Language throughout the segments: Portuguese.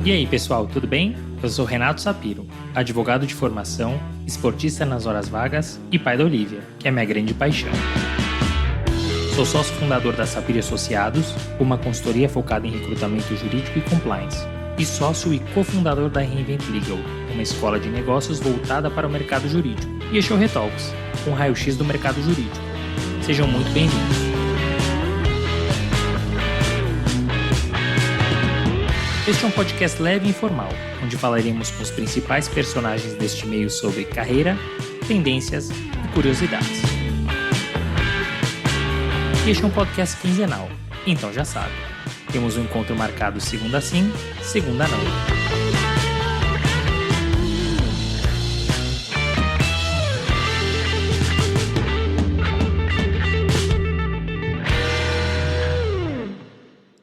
E aí, pessoal, tudo bem? Eu sou Renato Sapiro, advogado de formação, esportista nas horas vagas e pai da Olivia, que é minha grande paixão. Sou sócio fundador da Sapiro Associados, uma consultoria focada em recrutamento jurídico e compliance, e sócio e cofundador da Reinvent Legal, uma escola de negócios voltada para o mercado jurídico, e este é o Retalks, um raio-x do mercado jurídico. Sejam muito bem-vindos. Este é um podcast leve e informal, onde falaremos com os principais personagens deste meio sobre carreira, tendências e curiosidades. Este é um podcast quinzenal, então já sabe, temos um encontro marcado segunda sim, segunda não.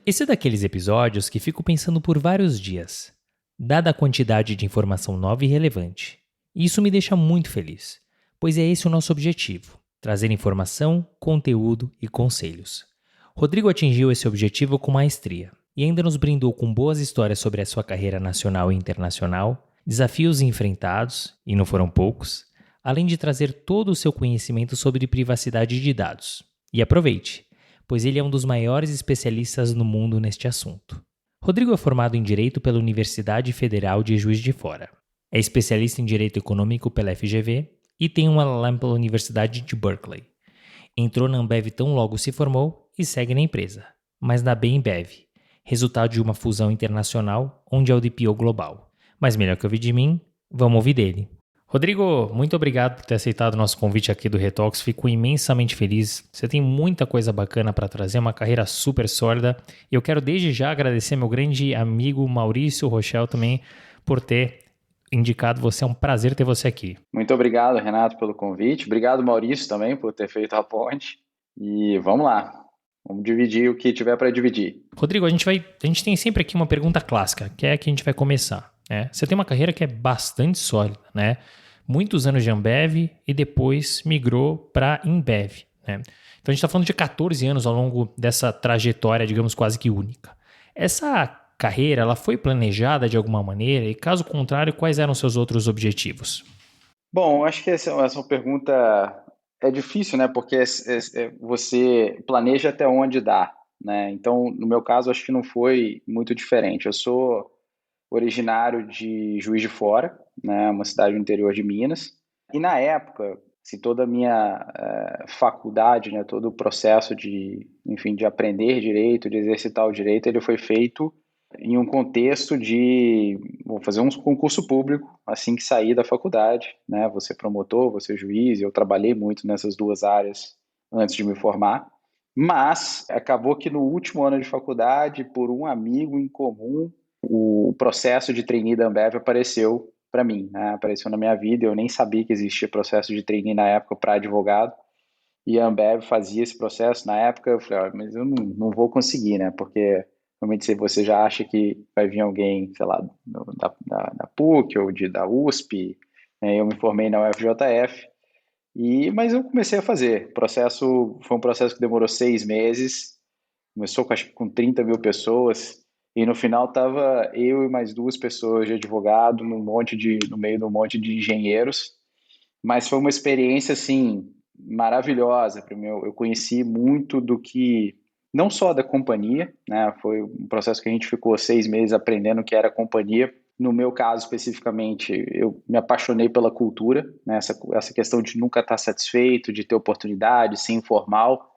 Esse é daqueles episódios que fico pensando por vários dias, dada a quantidade de informação nova e relevante. E isso me deixa muito feliz, pois é esse o nosso objetivo, trazer informação, conteúdo e conselhos. Rodrigo atingiu esse objetivo com maestria e ainda nos brindou com boas histórias sobre a sua carreira nacional e internacional, desafios enfrentados, e não foram poucos, além de trazer todo o seu conhecimento sobre privacidade de dados. E aproveite, pois ele é um dos maiores especialistas no mundo neste assunto. Rodrigo é formado em Direito pela Universidade Federal de Juiz de Fora. É especialista em Direito Econômico pela FGV e tem um LLM pela Universidade de Berkeley. Entrou na Ambev tão logo se formou e segue na empresa, mas na Bembev, resultado de uma fusão internacional onde é o DPO global. Mas melhor que ouvir de mim, vamos ouvir dele. Rodrigo, muito obrigado por ter aceitado o nosso convite aqui do Retalks, fico imensamente feliz. Você tem muita coisa bacana para trazer, uma carreira super sólida. E eu quero desde já agradecer meu grande amigo Maurício Rochel também por ter indicado você. É um prazer ter você aqui. Muito obrigado, Renato, pelo convite. Obrigado, Maurício, também por ter feito a ponte. E vamos lá, vamos dividir o que tiver para dividir. Rodrigo, a gente tem sempre aqui uma pergunta clássica, que é a que a gente vai começar. Você tem uma carreira que é bastante sólida, né? Muitos anos de Ambev e depois migrou para Embev, né? Então a gente está falando de 14 anos ao longo dessa trajetória, digamos, quase que única. Essa carreira, ela foi planejada de alguma maneira? E caso contrário, quais eram seus outros objetivos? Bom, acho que essa pergunta é difícil, né? Porque você planeja até onde dá, né? Então, no meu caso, acho que não foi muito diferente. Eu sou originário de Juiz de Fora, né, uma cidade do interior de Minas. E na época, toda a minha faculdade, né, todo o processo de aprender direito, de exercitar o direito, ele foi feito em um contexto de vou fazer um concurso público assim que sair da faculdade, né, vou ser promotor, vou ser juiz. Eu trabalhei muito nessas duas áreas antes de me formar. Mas acabou que no último ano de faculdade, por um amigo em comum, o processo de trainee da Ambev apareceu para mim, né? Apareceu na minha vida. Eu nem sabia que existia processo de trainee na época para advogado, e a Ambev fazia esse processo na época. Eu falei, mas eu não vou conseguir, né? Porque realmente se você já acha que vai vir alguém, sei lá, da PUC ou da USP, né? Eu me formei na UFJF, mas eu comecei a fazer. O processo foi um processo que demorou 6 meses, começou acho que com 30 mil pessoas, e no final estava eu e mais 2 pessoas de advogado no meio de um monte de engenheiros. Mas foi uma experiência assim maravilhosa para mim. Eu conheci muito do que, não só da companhia, né? Foi um processo que a gente ficou 6 meses aprendendo o que era a companhia. No meu caso especificamente, eu me apaixonei pela cultura, né? Essa questão de nunca estar satisfeito, de ter oportunidade, ser informal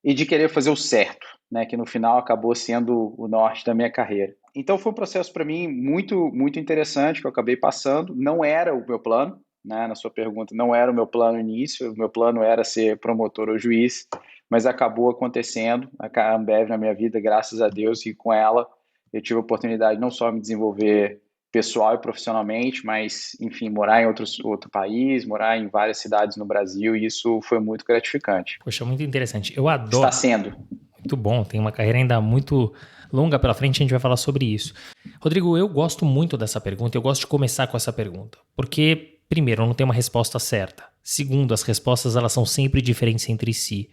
e de querer fazer o certo, né, que no final acabou sendo o norte da minha carreira. Então foi um processo para mim muito, muito interessante que eu acabei passando. Não era o meu plano, né, na sua pergunta, não era o meu plano no início. O meu plano era ser promotor ou juiz, mas acabou acontecendo a Ambev na minha vida, graças a Deus, e com ela eu tive a oportunidade não só de me desenvolver pessoal e profissionalmente, mas, enfim, morar em outro país, morar em várias cidades no Brasil, e isso foi muito gratificante. Poxa, muito interessante. Eu adoro. Está sendo. Muito bom, tem uma carreira ainda muito longa pela frente, a gente vai falar sobre isso. Rodrigo, eu gosto muito dessa pergunta, eu gosto de começar com essa pergunta, porque, primeiro, não tem uma resposta certa. Segundo, as respostas elas são sempre diferentes entre si.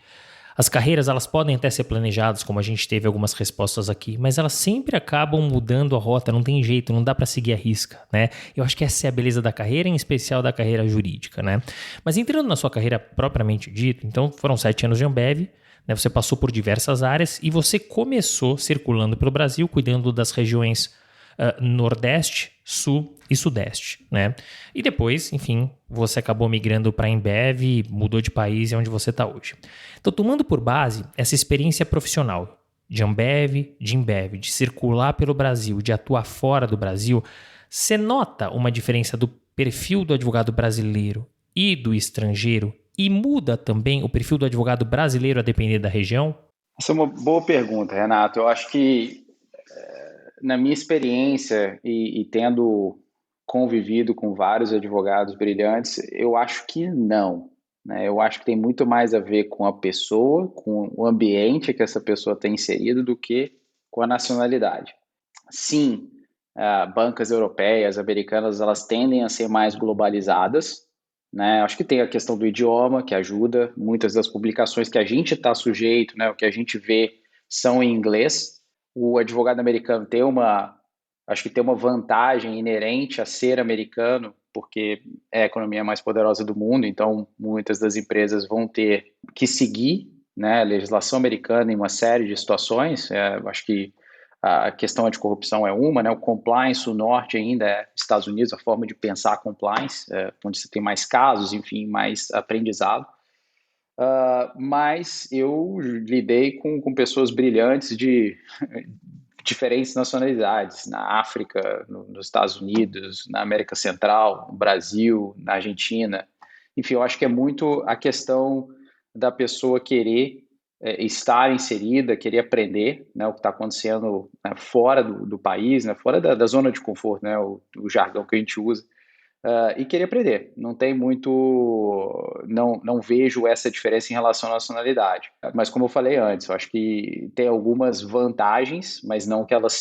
As carreiras, elas podem até ser planejadas, como a gente teve algumas respostas aqui, mas elas sempre acabam mudando a rota, não tem jeito, não dá para seguir a risca, né? Eu acho que essa é a beleza da carreira, em especial da carreira jurídica, né? Mas entrando na sua carreira propriamente dita, então foram 7 anos de Ambev, né? Você passou por diversas áreas e você começou circulando pelo Brasil, cuidando das regiões Nordeste, Sul e Sudeste, né? E depois, enfim, você acabou migrando para a Ambev, mudou de país e é onde você está hoje. Então, tomando por base essa experiência profissional de Ambev, de Embev, de circular pelo Brasil, de atuar fora do Brasil, você nota uma diferença do perfil do advogado brasileiro e do estrangeiro? E muda também o perfil do advogado brasileiro a depender da região? Essa é uma boa pergunta, Renato. Eu acho que, na minha experiência e tendo convivido com vários advogados brilhantes, eu acho que não, né? Eu acho que tem muito mais a ver com a pessoa, com o ambiente que essa pessoa está inserido, do que com a nacionalidade. Sim, bancas europeias, americanas, elas tendem a ser mais globalizadas, né? Acho que tem a questão do idioma, que ajuda. Muitas das publicações que a gente está sujeito, né, o que a gente vê, são em inglês. O advogado americano acho que tem uma vantagem inerente a ser americano, porque é a economia mais poderosa do mundo, então muitas das empresas vão ter que seguir, né, a legislação americana em uma série de situações. Acho que a questão anticorrupção é uma, né? O compliance, o norte ainda é Estados Unidos, a forma de pensar compliance, onde você tem mais casos, enfim, mais aprendizado. Mas eu lidei com pessoas brilhantes de diferentes nacionalidades, na África, nos Estados Unidos, na América Central, no Brasil, na Argentina. Enfim, eu acho que é muito a questão da pessoa querer estar inserida, querer aprender, né, o que está acontecendo, né, fora do país, né, fora da zona de conforto, né, o jargão que a gente usa, e querer aprender. Não tem muito, não vejo essa diferença em relação à nacionalidade. Mas como eu falei antes, eu acho que tem algumas vantagens, mas não que elas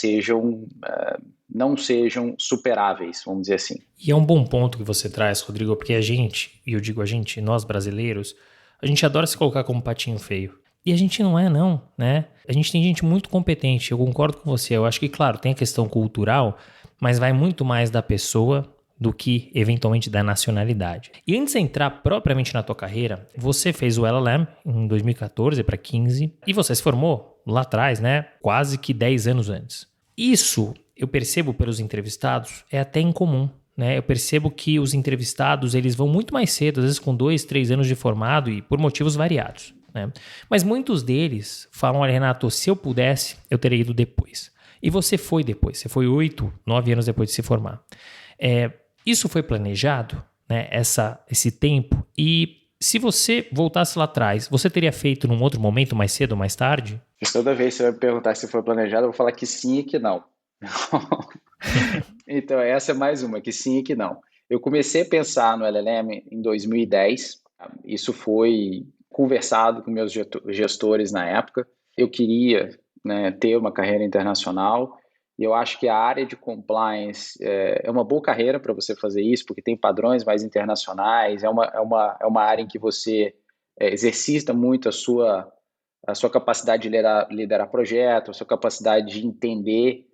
não sejam superáveis, vamos dizer assim. E é um bom ponto que você traz, Rodrigo, porque a gente, e eu digo a gente, nós brasileiros, a gente adora se colocar como patinho feio. E a gente não é, não, né? A gente tem gente muito competente, eu concordo com você. Eu acho que, claro, tem a questão cultural, mas vai muito mais da pessoa do que, eventualmente, da nacionalidade. E antes de entrar propriamente na tua carreira, você fez o LLM em 2014 para 15 e você se formou lá atrás, né? Quase que 10 anos antes. Isso, eu percebo pelos entrevistados, é até incomum. Né? Eu percebo que os entrevistados eles vão muito mais cedo, às vezes com 2, 3 anos de formado e por motivos variados. Né? Mas muitos deles falam, olha, Renato, se eu pudesse, eu teria ido depois. E você foi depois, você foi 8, 9 anos depois de se formar. Isso foi planejado, né? Esse tempo, e se você voltasse lá atrás, você teria feito num outro momento, mais cedo ou mais tarde? Toda vez que você vai me perguntar se foi planejado, eu vou falar que sim e que não. Então, essa é mais uma, que sim e que não. Eu comecei a pensar no LLM em 2010. Isso foi conversado com meus gestores na época. Eu queria, né, ter uma carreira internacional, e eu acho que a área de compliance é uma boa carreira para você fazer isso, porque tem padrões mais internacionais, é uma área em que você exercita muito a sua capacidade de liderar projetos, a sua capacidade de entender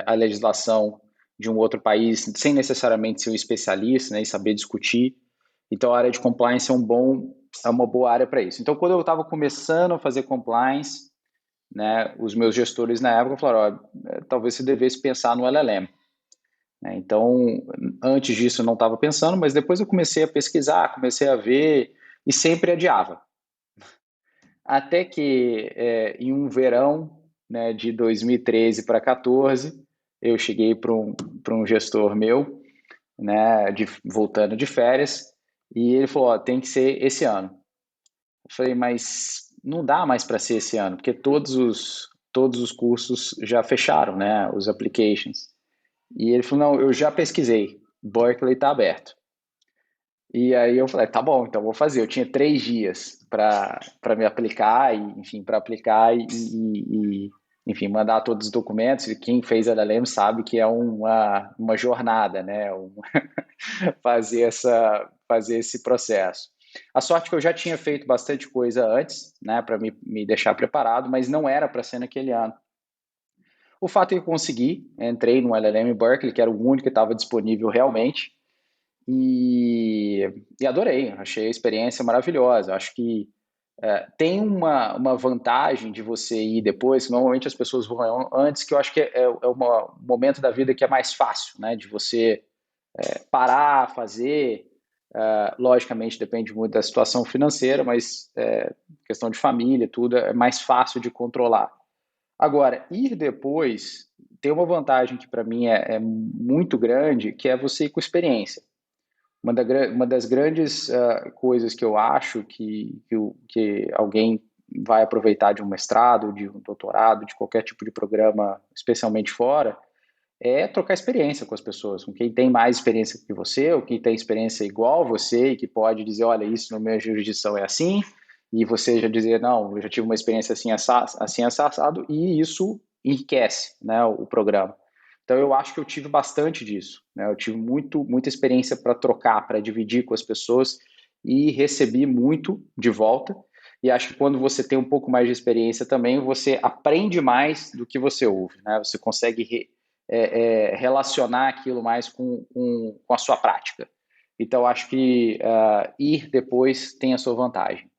a legislação de um outro país sem necessariamente ser um especialista, né, e saber discutir. Então, a área de compliance é uma boa área para isso. Então, quando eu estava começando a fazer compliance, né, os meus gestores na época falaram, talvez você devesse pensar no LLM. Né? Então, antes disso eu não estava pensando, mas depois eu comecei a pesquisar, comecei a ver e sempre adiava. Até que em um verão, né, de 2013 para 2014, eu cheguei para um gestor meu, né, voltando de férias, e ele falou, tem que ser esse ano. Eu falei, mas não dá mais para ser esse ano, porque todos os cursos já fecharam, né, os applications. E ele falou, não, eu já pesquisei, Berkeley está aberto. E aí eu falei, tá bom, então vou fazer. Eu tinha 3 dias para me aplicar, e, enfim, para aplicar enfim, mandar todos os documentos. E quem fez a LLM sabe que é uma jornada, né? Fazer esse processo. A sorte que eu já tinha feito bastante coisa antes, né, para me deixar preparado, mas não era para ser naquele ano. O fato é que eu consegui, entrei no LLM Berkeley, que era o único que estava disponível realmente, e adorei, achei a experiência maravilhosa. Acho que tem uma vantagem de você ir depois, que normalmente as pessoas vão antes, que eu acho que um momento da vida que é mais fácil, né, de você parar, fazer. Logicamente depende muito da situação financeira, mas questão de família, tudo é mais fácil de controlar. Agora, ir depois tem uma vantagem que para mim é muito grande, que é você ir com experiência. Uma das grandes coisas que eu acho que alguém vai aproveitar de um mestrado, de um doutorado, de qualquer tipo de programa, especialmente fora, é trocar experiência com as pessoas, com quem tem mais experiência que você, ou quem tem experiência igual a você, e que pode dizer, olha, isso na minha jurisdição é assim, e você já dizer, não, eu já tive uma experiência assim assado, e isso enriquece, né, o programa. Então eu acho que eu tive bastante disso, né? Eu tive muita experiência para trocar, para dividir com as pessoas e recebi muito de volta. E acho que quando você tem um pouco mais de experiência também, você aprende mais do que você ouve, né? Você consegue relacionar aquilo mais com a sua prática. Então acho que ir depois tem a sua vantagem.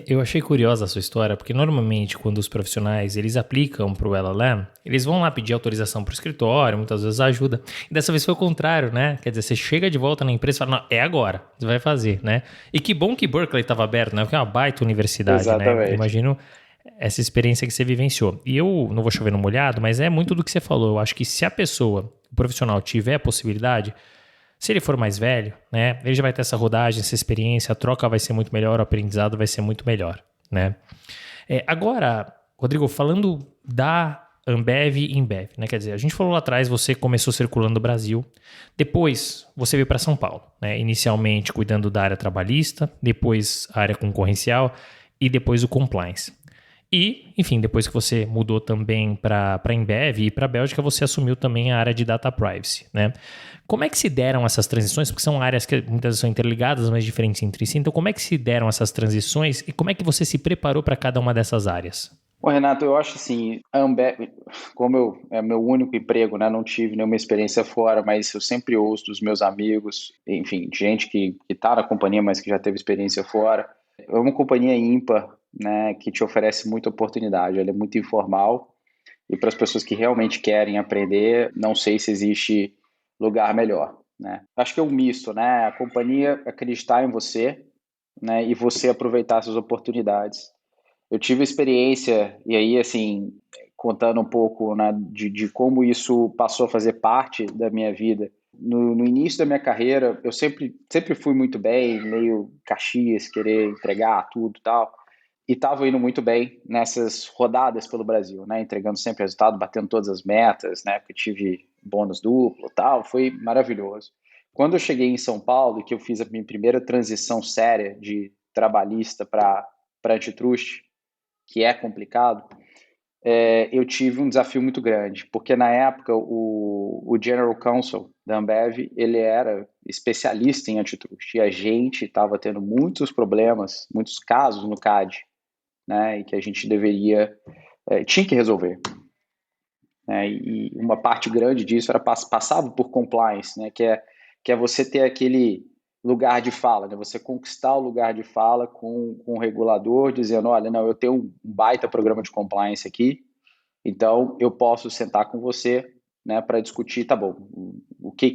Eu achei curiosa a sua história, porque normalmente quando os profissionais eles aplicam para o LLM, eles vão lá pedir autorização para o escritório, muitas vezes ajuda. E dessa vez foi o contrário, né? Quer dizer, você chega de volta na empresa e fala, não, é agora, você vai fazer, né? E que bom que Berkeley estava aberto, né? Porque é uma baita universidade, né? Exatamente. Imagino essa experiência que você vivenciou. E eu não vou chover no molhado, mas é muito do que você falou. Eu acho que se a pessoa, o profissional, tiver a possibilidade, se ele for mais velho, né, ele já vai ter essa rodagem, essa experiência, a troca vai ser muito melhor, o aprendizado vai ser muito melhor, né? Agora, Rodrigo, falando da Ambev e Embev, né? Quer dizer, a gente falou lá atrás, você começou circulando no Brasil, depois você veio para São Paulo, né? Inicialmente cuidando da área trabalhista, depois a área concorrencial e depois o compliance. E, enfim, depois que você mudou também para a Embev e para a Bélgica, você assumiu também a área de data privacy, né? Como é que se deram essas transições? Porque são áreas que muitas vezes são interligadas, mas diferentes entre si. Então, como é que se deram essas transições e como é que você se preparou para cada uma dessas áreas? Bom, Renato, eu acho assim, a Ambev, como é meu único emprego, né, não tive nenhuma experiência fora, mas eu sempre ouço dos meus amigos, enfim, de gente que está na companhia, mas que já teve experiência fora. É uma companhia ímpar, né, que te oferece muita oportunidade. Ela é muito informal e para as pessoas que realmente querem aprender, não sei se existe lugar melhor, né? Acho que é um misto, né? A companhia acreditar em você, né, e você aproveitar essas oportunidades. Eu tive experiência, e aí, assim, contando um pouco, né, de como isso passou a fazer parte da minha vida. No início da minha carreira, eu sempre fui muito bem, meio Caxias, querer entregar tudo e tal. E estava indo muito bem nessas rodadas pelo Brasil, né, entregando sempre resultado, batendo todas as metas, né, porque tive bônus duplo e tal, foi maravilhoso. Quando eu cheguei em São Paulo, que eu fiz a minha primeira transição séria de trabalhista para antitrust, que é complicado, eu tive um desafio muito grande, porque na época o General Counsel da Ambev, ele era especialista em antitrust, e a gente estava tendo muitos problemas, muitos casos no CAD, né, e que a gente tinha que resolver. Né, e uma parte grande disso era passava por compliance, né, que é você ter aquele lugar de fala, né, você conquistar o lugar de fala com o regulador, dizendo, olha, não, eu tenho um baita programa de compliance aqui, então eu posso sentar com você, né, para discutir, tá bom, o que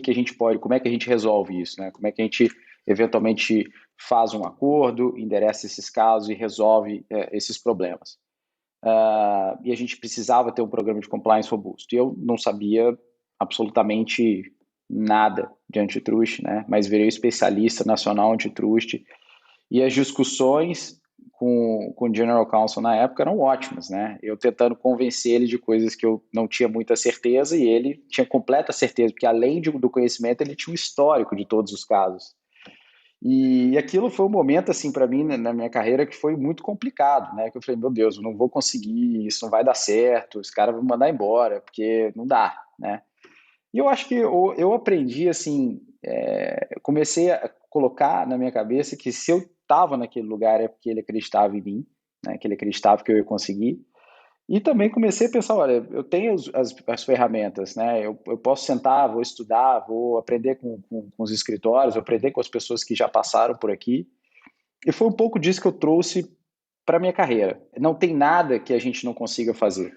a gente pode, como é que a gente resolve isso, né, como é que a gente eventualmente faz um acordo, endereça esses casos e resolve esses problemas. E a gente precisava ter um programa de compliance robusto. E eu não sabia absolutamente nada de antitrust, né? Mas virei especialista nacional em antitrust. E as discussões com o General Counsel na época eram ótimas, né? Eu tentando convencer ele de coisas que eu não tinha muita certeza e ele tinha completa certeza, porque além do conhecimento, ele tinha um histórico de todos os casos. E aquilo foi um momento, assim, para mim, na minha carreira, que foi muito complicado, né? Que eu falei, meu Deus, eu não vou conseguir, isso não vai dar certo, os caras vão me mandar embora, porque não dá, né? E eu acho que eu aprendi, assim, comecei a colocar na minha cabeça que se eu estava naquele lugar é porque ele acreditava em mim, né, que ele acreditava que eu ia conseguir. E também comecei a pensar, olha, eu tenho as ferramentas, né? Eu posso sentar, vou estudar, vou aprender com os escritórios, vou aprender com as pessoas que já passaram por aqui. E foi um pouco disso que eu trouxe para a minha carreira. Não tem nada que a gente não consiga fazer.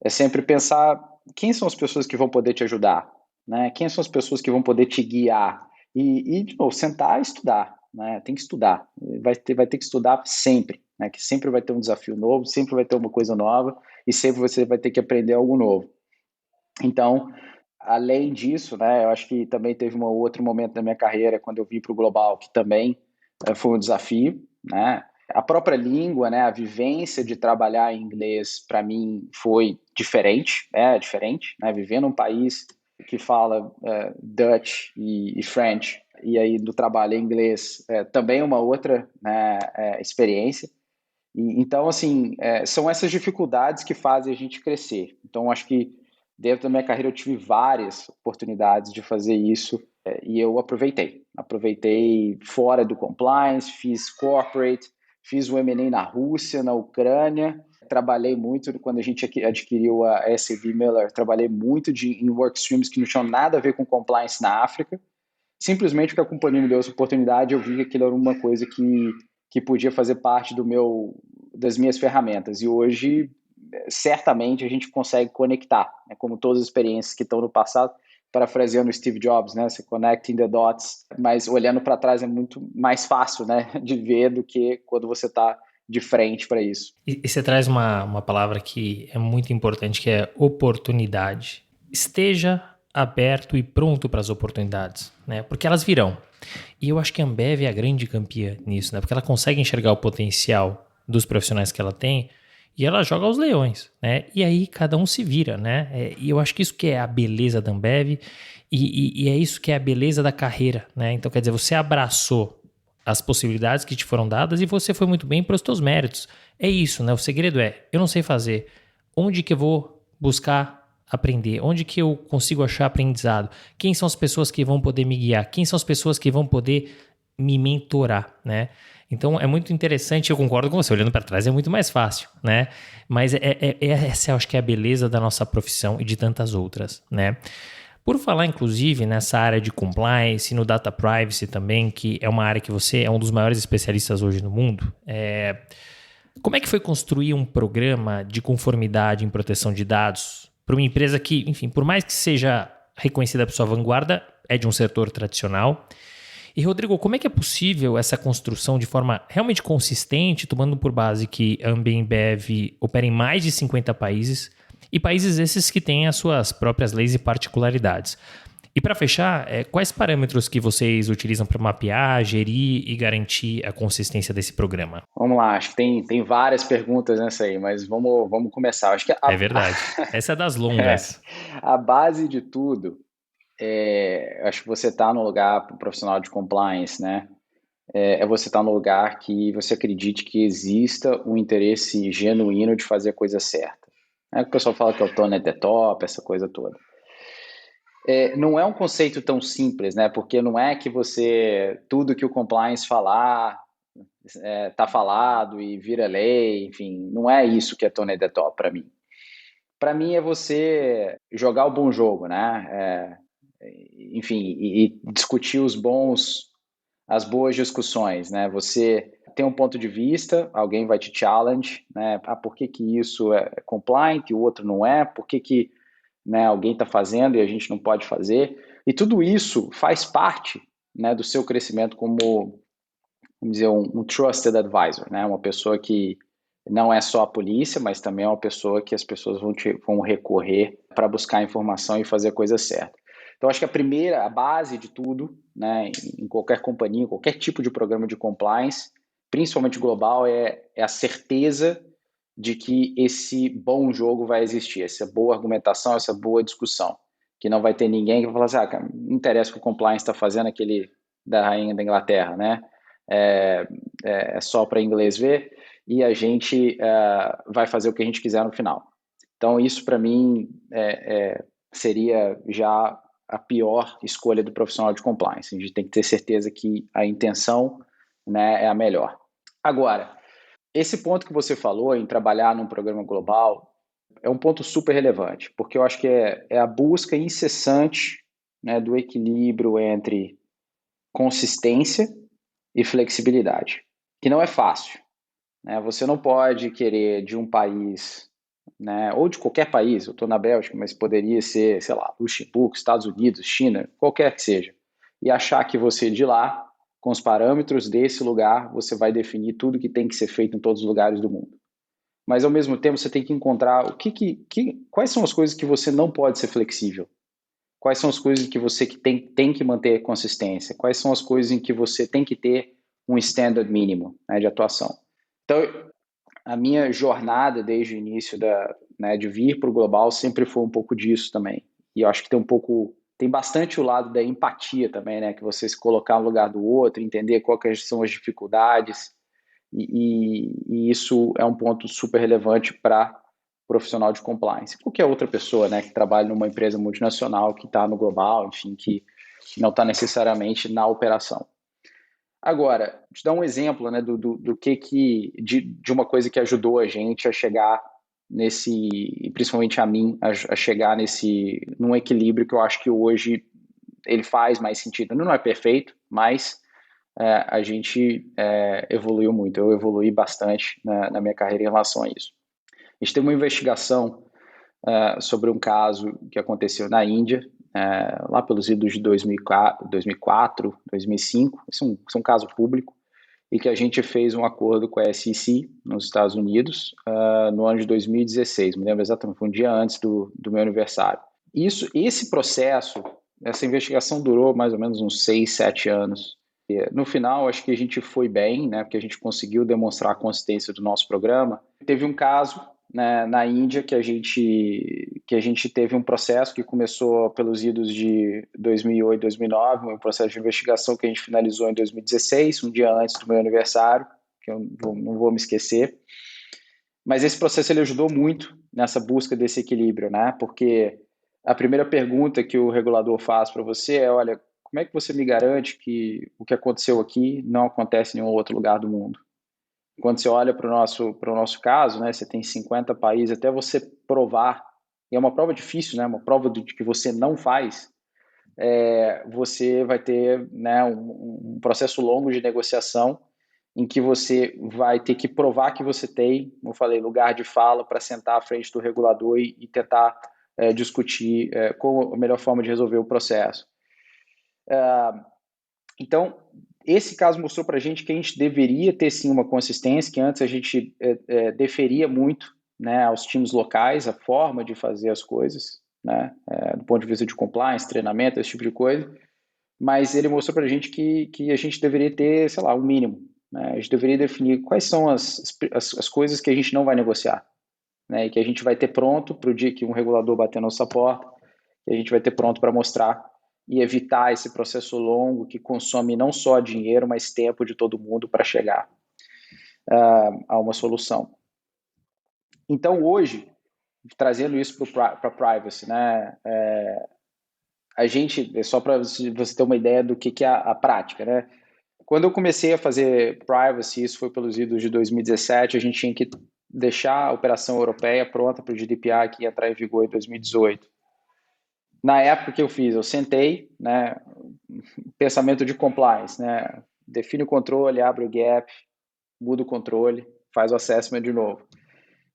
É sempre pensar quem são as pessoas que vão poder te ajudar, né? Quem são as pessoas que vão poder te guiar. E de novo, sentar e estudar, né? Tem que estudar. Vai ter que estudar sempre, né? Que sempre vai ter um desafio novo, sempre vai ter uma coisa nova e sempre você vai ter que aprender algo novo. Então, além disso, né? Eu acho que também teve um outro momento da minha carreira quando eu vim para o Global que também foi um desafio, né? A própria língua, né, a vivência de trabalhar em inglês, para mim, foi diferente, diferente, né? Viver num país que fala Dutch e French, e aí do trabalho em inglês, também uma outra, né, experiência. Então, assim, são essas dificuldades que fazem a gente crescer. Então, acho que dentro da minha carreira eu tive várias oportunidades de fazer isso e eu aproveitei. Aproveitei fora do compliance, fiz corporate, fiz o M&A na Rússia, na Ucrânia. Trabalhei muito quando a gente adquiriu a SAB Miller, trabalhei muito em workstreams que não tinham nada a ver com compliance na África. Simplesmente porque a companhia me deu essa oportunidade, eu vi que aquilo era uma coisa que podia fazer parte das minhas ferramentas. E hoje, certamente, a gente consegue conectar, né, como todas as experiências que estão no passado, parafraseando o Steve Jobs, né, você connecting the dots, mas olhando para trás é muito mais fácil, né, de ver do que quando você está de frente para isso. E você traz uma palavra que é muito importante, que é oportunidade. Esteja aberto e pronto para as oportunidades, né? Porque elas virão. E eu acho que a Ambev é a grande campeã nisso, né? Porque ela consegue enxergar o potencial dos profissionais que ela tem e ela joga aos leões, né? E aí cada um se vira, né? E eu acho que isso que é a beleza da Ambev e é isso que é a beleza da carreira, né? Então, quer dizer, você abraçou as possibilidades que te foram dadas e você foi muito bem para os teus méritos. É isso, né? O segredo é, eu não sei fazer. Onde que eu vou buscar aprender? Onde que eu consigo achar aprendizado? Quem são as pessoas que vão poder me guiar? Quem são as pessoas que vão poder me mentorar, né? Então é muito interessante, eu concordo com você, olhando para trás é muito mais fácil, né? Mas essa eu acho que é a beleza da nossa profissão e de tantas outras, né? Por falar, inclusive, nessa área de compliance e no data privacy também, que é uma área que você é um dos maiores especialistas hoje no mundo, como é que foi construir um programa de conformidade em proteção de dados para uma empresa que, enfim, por mais que seja reconhecida por sua vanguarda, é de um setor tradicional? E, Rodrigo, como é que é possível essa construção de forma realmente consistente, tomando por base que a Ambev opera em mais de 50 países, e países esses que têm as suas próprias leis e particularidades? E para fechar, quais parâmetros que vocês utilizam para mapear, gerir e garantir a consistência desse programa? Vamos lá, acho que tem várias perguntas nessa aí, mas vamos começar. Acho que É verdade. Essa é das longas. a base de tudo, acho que você está no lugar profissional de compliance, né? Você estar no lugar que você acredite que exista um interesse genuíno de fazer a coisa certa. O pessoal fala que é o Tony at the top, essa coisa toda. Não é um conceito tão simples, né? Porque não é que tudo que o compliance falar tá falado e vira lei, enfim, não é isso que é Tony at the top para mim. Para mim é você jogar o bom jogo, né? Enfim, e discutir as boas discussões, né? Você tem um ponto de vista, alguém vai te challenge, né? Por que isso é compliant e o outro não é? Por que né, alguém está fazendo e a gente não pode fazer? E tudo isso faz parte, né, do seu crescimento como, vamos dizer, um trusted advisor, né? Uma pessoa que não é só a polícia, mas também é uma pessoa que as pessoas vão recorrer para buscar informação e fazer a coisa certa. Então, acho que a base de tudo, né, em qualquer companhia, em qualquer tipo de programa de compliance, principalmente global, é a certeza de que esse bom jogo vai existir, essa boa argumentação, essa boa discussão, que não vai ter ninguém que vai falar assim, cara, não interessa o que o compliance está fazendo, aquele da rainha da Inglaterra, né? É só para inglês ver, e a gente vai fazer o que a gente quiser no final. Então, isso para mim seria já a pior escolha do profissional de compliance. A gente tem que ter certeza que a intenção, né, é a melhor. Agora, esse ponto que você falou em trabalhar num programa global é um ponto super relevante, porque eu acho que é a busca incessante, né, do equilíbrio entre consistência e flexibilidade, que não é fácil, né? Você não pode querer de um país, né, ou de qualquer país, eu estou na Bélgica, mas poderia ser, sei lá, Luxemburgo, Estados Unidos, China, qualquer que seja, e achar que você de lá, com os parâmetros desse lugar, você vai definir tudo que tem que ser feito em todos os lugares do mundo. Mas ao mesmo tempo você tem que encontrar quais são as coisas que você não pode ser flexível. Quais são as coisas que você tem que manter consistência? Quais são as coisas em que você tem que ter um standard mínimo, né, de atuação? Então, a minha jornada desde o início né, de vir para o global sempre foi um pouco disso também. E eu acho que tem bastante o lado da empatia também, né, que você se colocar no lugar do outro, entender quais são as dificuldades, e isso é um ponto super relevante para profissional de compliance. Qualquer outra pessoa, né, que trabalha numa empresa multinacional, que está no global, enfim, que não está necessariamente na operação. Agora, te dar um exemplo, né, do de uma coisa que ajudou a gente a chegar nesse, principalmente a mim, a chegar num equilíbrio que eu acho que hoje ele faz mais sentido. Não é perfeito, mas a gente evoluiu muito. Eu evoluí bastante na minha carreira em relação a isso. A gente teve uma investigação sobre um caso que aconteceu na Índia, lá pelos idos de 2004, 2005. Isso é um caso público, e que a gente fez um acordo com a SEC nos Estados Unidos no ano de 2016. Me lembro exatamente, foi um dia antes do meu aniversário. Esse processo, essa investigação durou mais ou menos uns 6, 7 anos. No final, acho que a gente foi bem, né, porque a gente conseguiu demonstrar a consistência do nosso programa. Teve um caso, né, na Índia que a gente teve um processo que começou pelos idos de 2008, 2009, um processo de investigação que a gente finalizou em 2016, um dia antes do meu aniversário, que eu não vou me esquecer. Mas esse processo ele ajudou muito nessa busca desse equilíbrio, né? Porque a primeira pergunta que o regulador faz para você é, olha, como é que você me garante que o que aconteceu aqui não acontece em nenhum outro lugar do mundo? Quando você olha para o nosso caso, né, você tem 50 países, até você provar, e é uma prova difícil, né, uma prova de que você não faz, você vai ter, né, um processo longo de negociação em que você vai ter que provar que você tem, como eu falei, lugar de fala para sentar à frente do regulador e tentar discutir qual a melhor forma de resolver o processo. Então, esse caso mostrou para a gente que a gente deveria ter sim uma consistência, que antes a gente deferia muito, né, aos times locais, a forma de fazer as coisas, né, do ponto de vista de compliance, treinamento, esse tipo de coisa, mas ele mostrou para a gente que a gente deveria ter, sei lá, um mínimo, né, a gente deveria definir quais são as coisas que a gente não vai negociar, né, e que a gente vai ter pronto para o dia que um regulador bater na nossa porta, que a gente vai ter pronto para mostrar e evitar esse processo longo que consome não só dinheiro, mas tempo de todo mundo para chegar a uma solução. Então, hoje, trazendo isso para a privacy, né, a gente, só para você ter uma ideia do que é a prática, né, quando eu comecei a fazer privacy, isso foi pelos idos de 2017, a gente tinha que deixar a operação europeia pronta para o GDPR que ia entrar em vigor em 2018. Na época que eu fiz, eu sentei, né, pensamento de compliance, né, define o controle, abre o gap, muda o controle, faz o assessment de novo.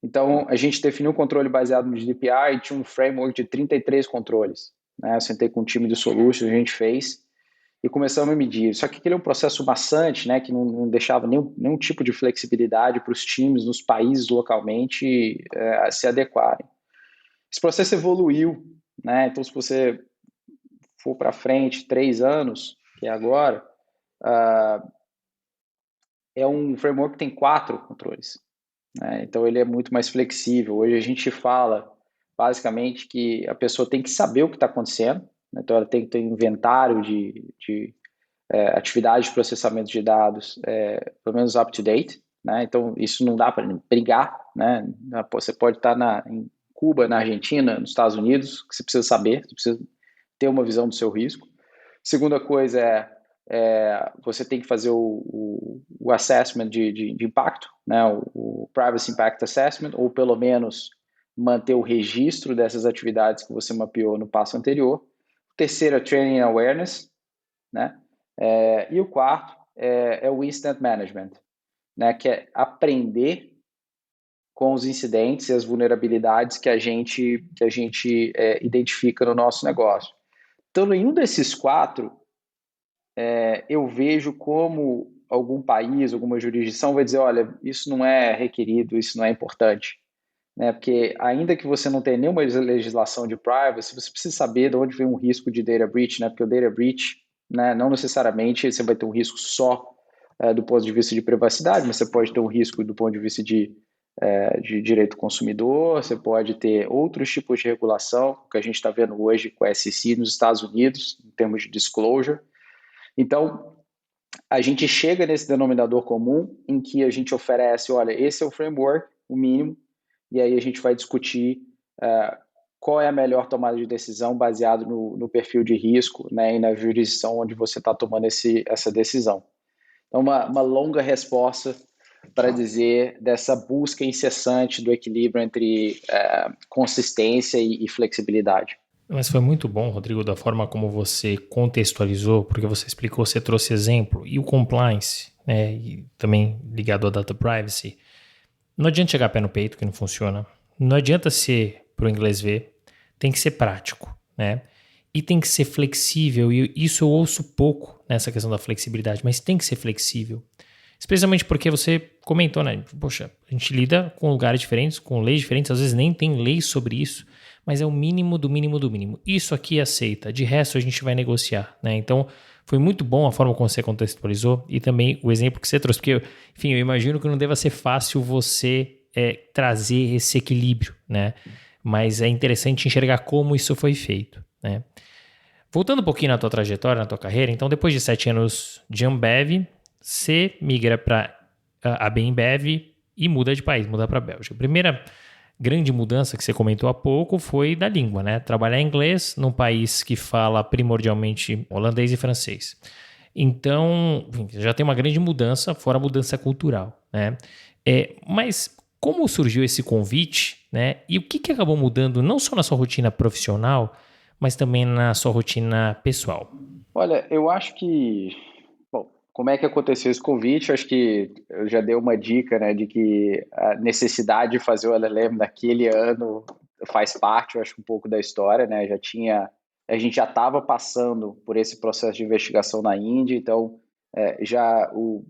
Então, a gente definiu um controle baseado no GDPR e tinha um framework de 33 controles. Né? Eu sentei com um time de solutions, a gente fez e começamos a medir. Só que aquele é um processo maçante, né, que não deixava nenhum tipo de flexibilidade para os times nos países localmente se adequarem. Esse processo evoluiu, né? Então, se você for para frente 3 anos, que é agora, é um framework que tem 4 controles. Né? Então, ele é muito mais flexível. Hoje a gente fala, basicamente, que a pessoa tem que saber o que está acontecendo, né? Então ela tem que ter um inventário de atividade de processamento de dados, pelo menos up-to-date. Né? Então, isso não dá para brigar. Né? Você pode estar em Cuba, na Argentina, nos Estados Unidos, que você precisa saber, você precisa ter uma visão do seu risco. Segunda coisa você tem que fazer o assessment de impacto, né? O Privacy Impact Assessment, ou pelo menos manter o registro dessas atividades que você mapeou no passo anterior. O terceiro é Training and Awareness, né? E o quarto é o Incident Management, né? Que é aprender com os incidentes e as vulnerabilidades que a gente identifica no nosso negócio. Então, nenhum desses quatro, eu vejo como algum país, alguma jurisdição vai dizer, olha, isso não é requerido, isso não é importante. Né? Porque ainda que você não tenha nenhuma legislação de privacy, você precisa saber de onde vem um risco de data breach, né? Porque o data breach, né, não necessariamente você vai ter um risco só do ponto de vista de privacidade, mas você pode ter um risco do ponto de vista de direito do consumidor, você pode ter outros tipos de regulação, que a gente está vendo hoje com a SEC nos Estados Unidos, em termos de disclosure. Então, a gente chega nesse denominador comum em que a gente oferece, olha, esse é o framework, o mínimo, e aí a gente vai discutir qual é a melhor tomada de decisão baseado no perfil de risco, né, e na jurisdição onde você está tomando essa decisão. Então, uma longa resposta para dizer dessa busca incessante do equilíbrio entre consistência e flexibilidade. Mas foi muito bom, Rodrigo, da forma como você contextualizou, porque você explicou, você trouxe exemplo, e o compliance, né, e também ligado à data privacy. Não adianta chegar pé no peito que não funciona. Não adianta ser para o inglês ver. Tem que ser prático, né? E tem que ser flexível. E isso eu ouço pouco nessa questão da flexibilidade, mas tem que ser flexível. Especialmente porque você comentou, né? Poxa, a gente lida com lugares diferentes, com leis diferentes, às vezes nem tem lei sobre isso, mas é o mínimo do mínimo do mínimo. Isso aqui aceita, de resto a gente vai negociar, né? Então, foi muito bom a forma como você contextualizou e também o exemplo que você trouxe, porque, enfim, eu imagino que não deva ser fácil você trazer esse equilíbrio, né? Mas é interessante enxergar como isso foi feito, né? Voltando um pouquinho na tua trajetória, na tua carreira, então depois de 7 anos de Ambev, você migra para a Bembev e muda de país, muda para a Bélgica. A primeira grande mudança que você comentou há pouco foi da língua, né? Trabalhar inglês num país que fala primordialmente holandês e francês. Então, enfim, já tem uma grande mudança, fora a mudança cultural, né? Mas como surgiu esse convite, né? E o que acabou mudando não só na sua rotina profissional, mas também na sua rotina pessoal? Olha, eu acho que, bom, como é que aconteceu esse convite? Eu acho que eu já dei uma dica, né, de que a necessidade de fazer o LLM naquele ano faz parte, eu acho, um pouco da história, né? A gente já estava passando por esse processo de investigação na Índia, então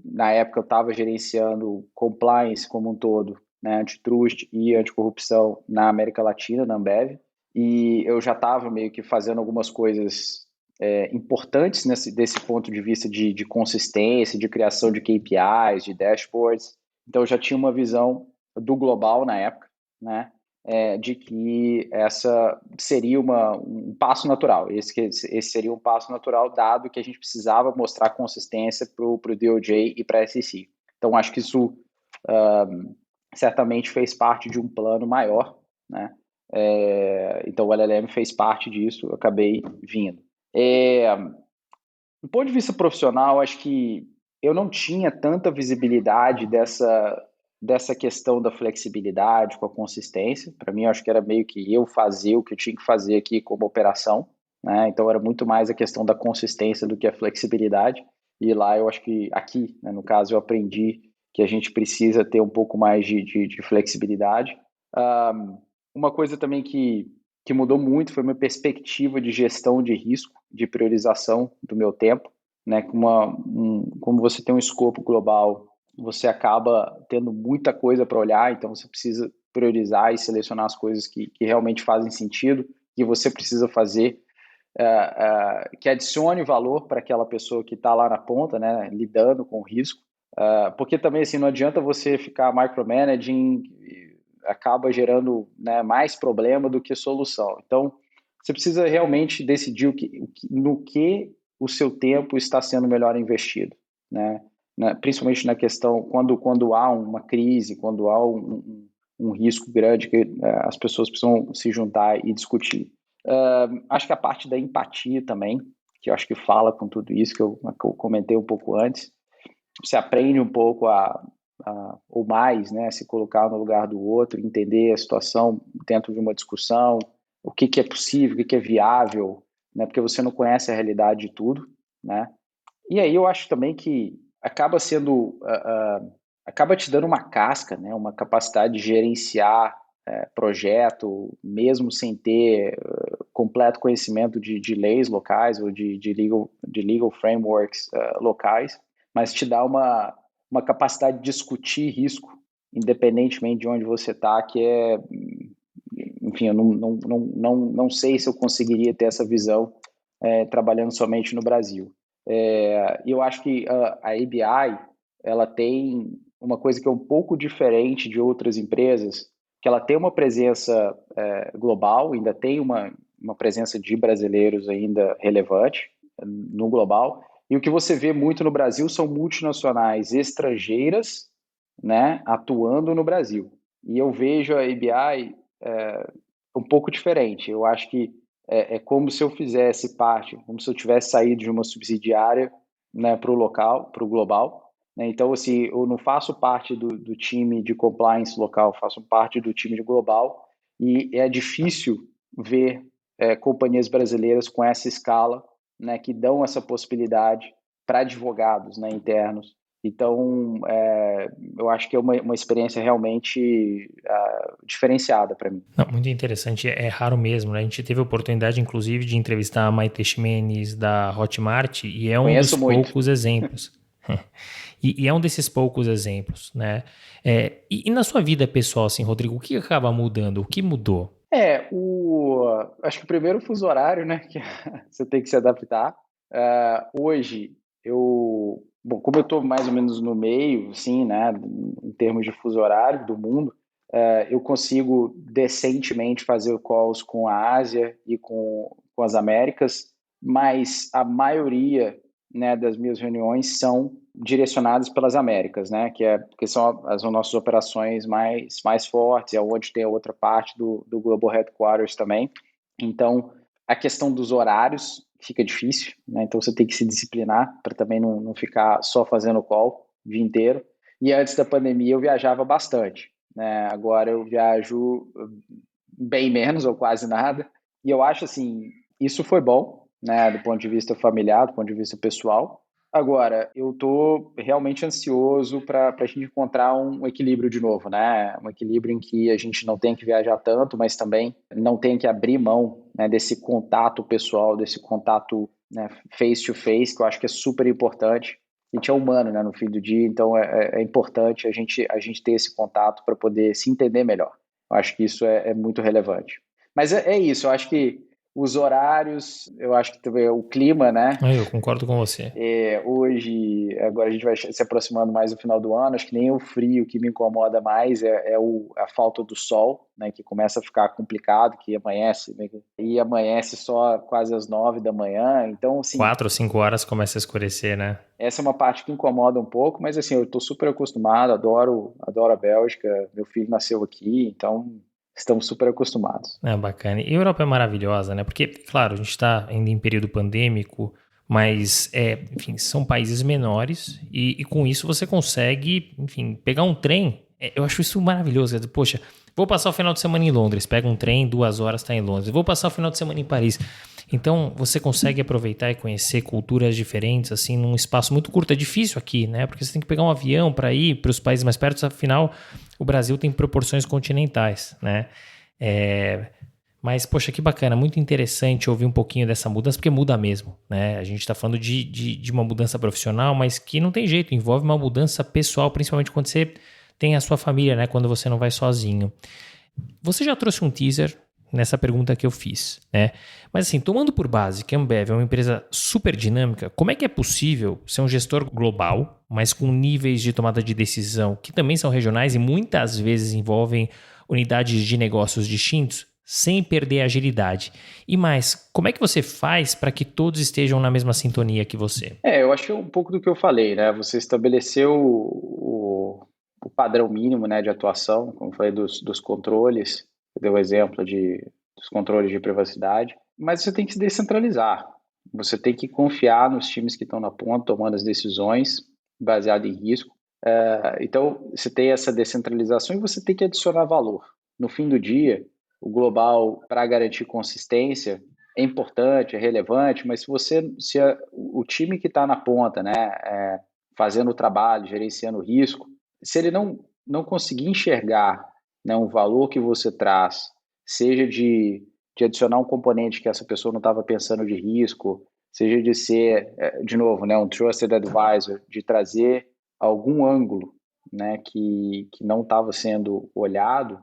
na época eu estava gerenciando compliance como um todo, né, antitrust e anticorrupção na América Latina, na Ambev, e eu já estava meio que fazendo algumas coisas importantes desse ponto de vista de consistência, de criação de KPIs, de dashboards. Então, eu já tinha uma visão do global na época, né? De que essa seria um passo natural. Esse seria um passo natural, dado que a gente precisava mostrar consistência para o DOJ e para a SEC. Então, acho que isso certamente fez parte de um plano maior, né? Então, o LLM fez parte disso, eu acabei vindo. Do ponto de vista profissional, acho que eu não tinha tanta visibilidade dessa questão da flexibilidade com a consistência. Para mim, eu acho que era meio que eu fazer o que eu tinha que fazer aqui como operação, né? Então, era muito mais a questão da consistência do que a flexibilidade. E lá, eu acho que aqui, né, no caso, eu aprendi que a gente precisa ter um pouco mais de flexibilidade. Uma coisa também que mudou muito foi minha perspectiva de gestão de risco, de priorização do meu tempo, né? Como você tem um escopo global, você acaba tendo muita coisa para olhar, então você precisa priorizar e selecionar as coisas que realmente fazem sentido, que você precisa fazer, que adicione valor para aquela pessoa que está lá na ponta, né? Lidando com o risco. Porque também assim, não adianta você ficar micromanaging, acaba gerando, né, mais problema do que solução. Então, você precisa realmente decidir no que o seu tempo está sendo melhor investido, né? Principalmente na questão, quando há uma crise, quando há um risco grande que as pessoas precisam se juntar e discutir. Acho que a parte da empatia também, que eu acho que fala com tudo isso que eu comentei um pouco antes. Você aprende um pouco ou mais, né, se colocar no lugar do outro, entender a situação dentro de uma discussão, o que que é possível, o que que é viável, né, porque você não conhece a realidade de tudo, né. E aí eu acho também que acaba sendo, acaba te dando uma casca, né, uma capacidade de gerenciar projeto, mesmo sem ter completo conhecimento de leis locais ou de legal frameworks locais, mas te dá uma capacidade de discutir risco, independentemente de onde você está, que é, enfim, eu não sei se eu conseguiria ter essa visão trabalhando somente no Brasil. E eu acho que a ABI, ela tem uma coisa que é um pouco diferente de outras empresas, que ela tem uma presença global, ainda tem uma presença de brasileiros ainda relevante no global, e o que você vê muito no Brasil são multinacionais estrangeiras, né, atuando no Brasil. E eu vejo a ABI um pouco diferente. Eu acho que é como se eu fizesse parte, como se eu tivesse saído de uma subsidiária, né, para o local, para o global. Né? Então, assim, eu não faço parte do time de compliance local, faço parte do time de global, e é difícil ver companhias brasileiras com essa escala, né, que dão essa possibilidade para advogados, né, internos. Então, eu acho que é uma experiência realmente diferenciada para mim. Não, muito interessante, é raro mesmo, né? A gente teve a oportunidade, inclusive, de entrevistar a Maite Ximenes da Hotmart e é um dos Conheço muito. poucos exemplos. E é um desses poucos exemplos, né? E na sua vida pessoal, assim, Rodrigo, o que acaba mudando? O que mudou? Acho que o primeiro fuso horário, né, que você tem que se adaptar. Hoje, bom, como eu estou mais ou menos no meio, assim, né, em termos de fuso horário do mundo, eu consigo decentemente fazer calls com a Ásia e com as Américas, mas a maioria, né, das minhas reuniões são direcionadas pelas Américas, né, porque são as nossas operações mais fortes, é onde tem a outra parte do Global Headquarters também. Então, a questão dos horários fica difícil, né, então você tem que se disciplinar para também não ficar só fazendo call o dia inteiro. E antes da pandemia eu viajava bastante, né, agora eu viajo bem menos ou quase nada, e eu acho assim, isso foi bom, né, do ponto de vista familiar, do ponto de vista pessoal. Agora, eu estou realmente ansioso para a gente encontrar um equilíbrio de novo, né? Um equilíbrio em que a gente não tem que viajar tanto, mas também não tem que abrir mão, né, desse contato pessoal, desse contato, né, face to face, que eu acho que é super importante. A gente é humano, né, no fim do dia, então é importante a gente ter esse contato para poder se entender melhor. Eu acho que isso é muito relevante. Mas é isso, eu acho que os horários, eu acho que também o clima, né? Eu concordo com você. Hoje, agora a gente vai se aproximando mais do final do ano, acho que nem o frio que me incomoda mais a falta do sol, né? Que começa a ficar complicado, que amanhece, né, e amanhece só quase às 9 da manhã. Então, assim, 4 ou 5 horas começa a escurecer, né? essa é uma parte que incomoda um pouco, mas assim, eu estou super acostumado, adoro a Bélgica, meu filho nasceu aqui, então estamos super acostumados. É bacana. E a Europa é maravilhosa, né? Porque, claro, a gente está ainda em período pandêmico, mas, enfim, são países menores e com isso você consegue, enfim, pegar um trem. Eu acho isso maravilhoso. Poxa, vou passar o final de semana em Londres, pega um trem, 2 horas está em Londres. Vou passar o final de semana em Paris. Então, você consegue aproveitar e conhecer culturas diferentes, assim, num espaço muito curto. É difícil aqui, né? Porque você tem que pegar um avião para ir para os países mais perto, afinal, o Brasil tem proporções continentais, né? É, mas, poxa, que bacana, muito interessante ouvir um pouquinho dessa mudança, porque muda mesmo, né? A gente está falando de uma mudança profissional, mas que não tem jeito, envolve uma mudança pessoal, principalmente quando você tem a sua família, né? Quando você não vai sozinho. Você já trouxe um teaser nessa pergunta que eu fiz, né? Mas assim, tomando por base que a Ambev é uma empresa super dinâmica, como é que é possível ser um gestor global, mas com níveis de tomada de decisão que também são regionais e muitas vezes envolvem unidades de negócios distintos, sem perder a agilidade? E mais, como é que você faz para que todos estejam na mesma sintonia que você? Eu acho que é um pouco do que eu falei, né? Você estabeleceu o padrão mínimo, né, de atuação, como eu falei dos controles, deu o exemplo dos controles de privacidade, mas você tem que se descentralizar. Você tem que confiar nos times que estão na ponta, tomando as decisões baseado em risco. Então, você tem essa descentralização e você tem que adicionar valor. No fim do dia, o global, para garantir consistência, é importante, é relevante, mas o time que está na ponta, né, fazendo o trabalho, gerenciando o risco, se ele não conseguir enxergar, né, um valor que você traz, seja de adicionar um componente que essa pessoa não estava pensando de risco, seja de ser, de novo, né, um trusted advisor, de trazer algum ângulo, né, que não estava sendo olhado,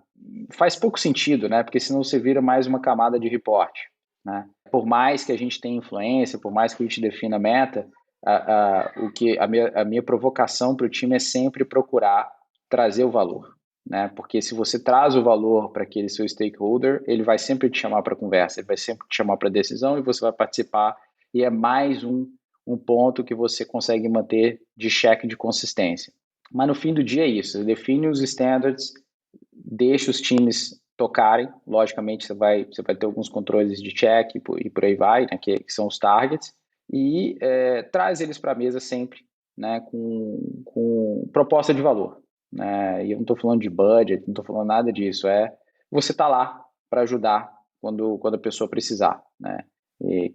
faz pouco sentido, né, porque senão você vira mais uma camada de reporte, né? Por mais que a gente tenha influência, por mais que a gente defina a meta, a minha provocação para o time é sempre procurar trazer o valor, né? Porque se você traz o valor para aquele seu stakeholder, ele vai sempre te chamar para conversa, ele vai sempre te chamar para decisão e você vai participar, e é mais um ponto que você consegue manter de cheque de consistência. Mas no fim do dia é isso, você define os standards, deixa os times tocarem, logicamente você vai ter alguns controles de check e por aí vai, né, que são os targets, e traz eles para a mesa sempre, né, com proposta de valor, né, e eu não estou falando de budget, não estou falando nada disso, você tá lá para ajudar quando a pessoa precisar, né,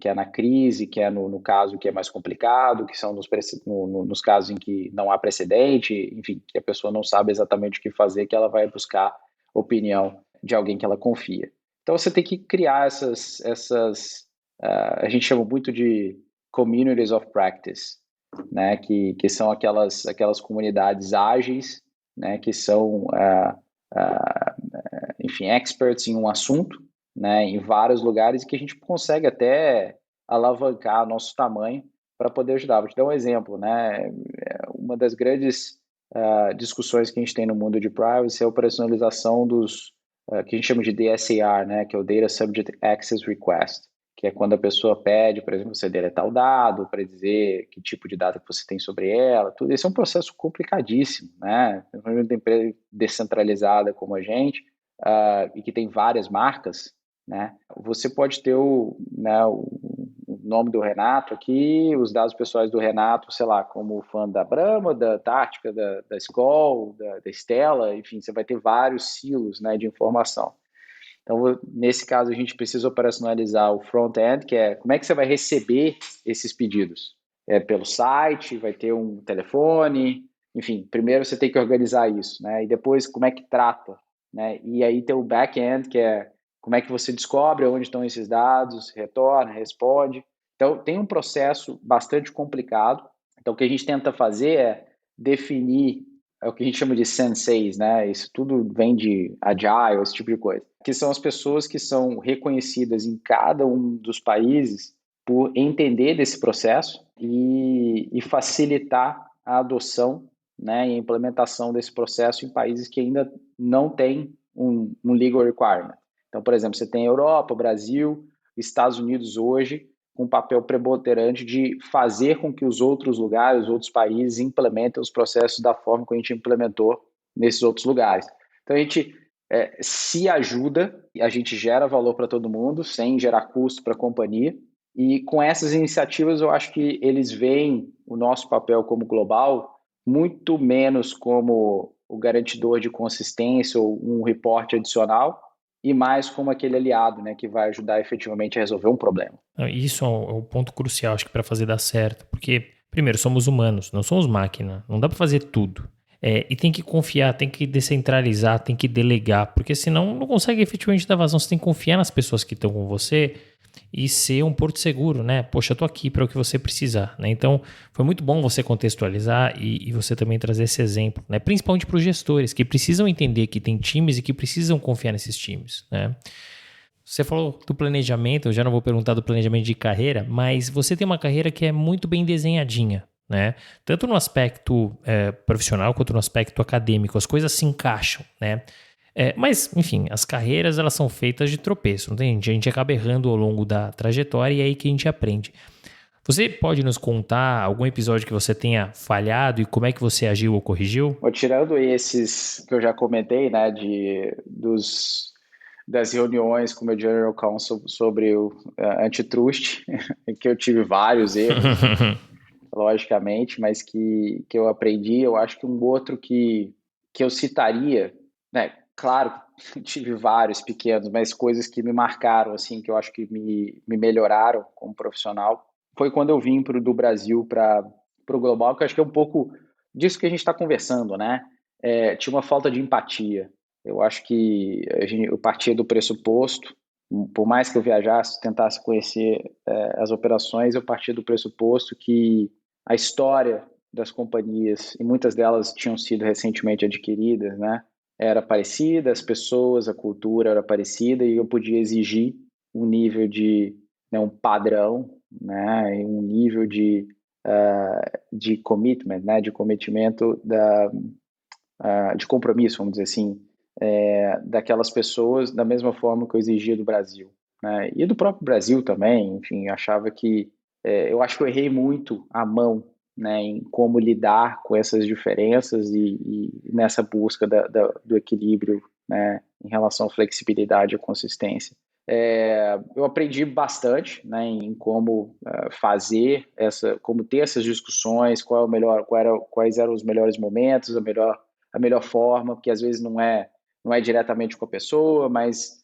que é na crise, que é no caso que é mais complicado, que são nos casos em que não há precedente, enfim, que a pessoa não sabe exatamente o que fazer, que ela vai buscar opinião de alguém que ela confia. Então você tem que criar a gente chama muito de communities of practice, né, que são aquelas comunidades ágeis, né, que são, enfim, experts em um assunto, né, em vários lugares, e que a gente consegue até alavancar nosso tamanho para poder ajudar. Vou te dar um exemplo, né? Uma das grandes discussões que a gente tem no mundo de privacy é a operacionalização dos que a gente chama de DSAR, né, que é o Data Subject Access Request, que é quando a pessoa pede, por exemplo, você deletar o dado para dizer que tipo de dado que você tem sobre ela, tudo isso é um processo complicadíssimo, né? Uma empresa descentralizada como a gente, e que tem várias marcas, né? Você pode ter o nome do Renato aqui, os dados pessoais do Renato, sei lá, como fã da Brahma, da Antártica, da Skol, da Stella, enfim, você vai ter vários silos, né, de informação. Então, nesse caso, a gente precisa operacionalizar o front-end, que é como é que você vai receber esses pedidos? Pelo site, vai ter um telefone, enfim, primeiro você tem que organizar isso, né? E depois, como é que trata, né? E aí tem o back-end, que é como é que você descobre onde estão esses dados, retorna, responde. Então, tem um processo bastante complicado. Então, o que a gente tenta fazer é definir o que a gente chama de senseis, né? Isso tudo vem de agile, esse tipo de coisa. Que são as pessoas que são reconhecidas em cada um dos países por entender desse processo e facilitar a adoção, né, e a implementação desse processo em países que ainda não têm um legal requirement. Então, por exemplo, você tem Europa, Brasil, Estados Unidos hoje, com um papel preponderante de fazer com que os outros lugares, os outros países implementem os processos da forma que a gente implementou nesses outros lugares. Então, a gente se ajuda, a gente gera valor para todo mundo, sem gerar custo para a companhia, e com essas iniciativas eu acho que eles veem o nosso papel como global muito menos como o garantidor de consistência ou um reporte adicional, e mais como aquele aliado, né, que vai ajudar efetivamente a resolver um problema. Isso é o ponto crucial, acho que para fazer dar certo, porque, primeiro, somos humanos, não somos máquina, não dá para fazer tudo. E tem que confiar, tem que descentralizar, tem que delegar, porque senão não consegue efetivamente dar vazão. Você tem que confiar nas pessoas que estão com você e ser um porto seguro, né? Poxa, eu tô aqui para o que você precisar, né? Então, foi muito bom você contextualizar e você também trazer esse exemplo, né? Principalmente para os gestores que precisam entender que tem times e que precisam confiar nesses times, né? Você falou do planejamento, eu já não vou perguntar do planejamento de carreira, mas você tem uma carreira que é muito bem desenhadinha, né? Tanto no aspecto profissional quanto no aspecto acadêmico, as coisas se encaixam, né? Mas, enfim, as carreiras elas são feitas de tropeço, não tem? A gente acaba errando ao longo da trajetória e é aí que a gente aprende. Você pode nos contar algum episódio que você tenha falhado e como é que você agiu ou corrigiu? Tirando esses que eu já comentei, né, das reuniões com o meu General Counsel sobre o antitrust, que eu tive vários erros, logicamente, mas que eu aprendi. Eu acho que um outro que eu citaria, né? Claro, tive vários pequenos, mas coisas que me marcaram, assim, que eu acho que me melhoraram como profissional, foi quando eu vim do Brasil para o global, que eu acho que é um pouco disso que a gente está conversando, né? Tinha uma falta de empatia. Eu acho que eu partia do pressuposto, por mais que eu viajasse, tentasse conhecer as operações, eu partia do pressuposto que a história das companhias, e muitas delas tinham sido recentemente adquiridas, né? Era parecida, as pessoas, a cultura era parecida, e eu podia exigir um nível de, né, um padrão, né, e um nível de commitment, né, de cometimento de compromisso, vamos dizer assim, daquelas pessoas da mesma forma que eu exigia do Brasil, né? E do próprio Brasil também, enfim, achava que eu acho que eu errei muito a mão, né, em como lidar com essas diferenças e nessa busca do equilíbrio, né, em relação à flexibilidade e consistência. Eu aprendi bastante, né, em como fazer como ter essas discussões, qual é o melhor, quais eram os melhores momentos, a melhor forma, porque às vezes não é diretamente com a pessoa, mas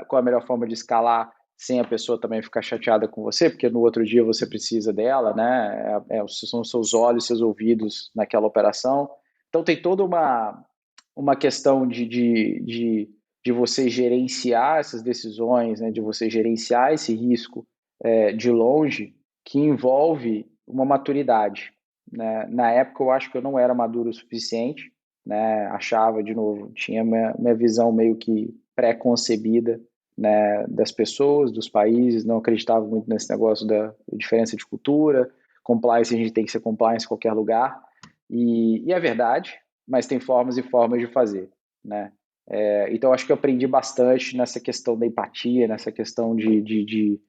qual é a melhor forma de escalar sem a pessoa também ficar chateada com você, porque no outro dia você precisa dela, né? São os seus olhos, seus ouvidos naquela operação. Então tem toda uma questão de você gerenciar essas decisões, né? De você gerenciar esse risco de longe, que envolve uma maturidade, né? Na época eu acho que eu não era maduro o suficiente, né? Achava, de novo, tinha minha visão meio que pré-concebida, né, das pessoas, dos países, não acreditava muito nesse negócio da diferença de cultura, compliance, a gente tem que ser compliance em qualquer lugar, e é verdade, mas tem formas e formas de fazer, né? Então, acho que eu aprendi bastante nessa questão da empatia, nessa questão de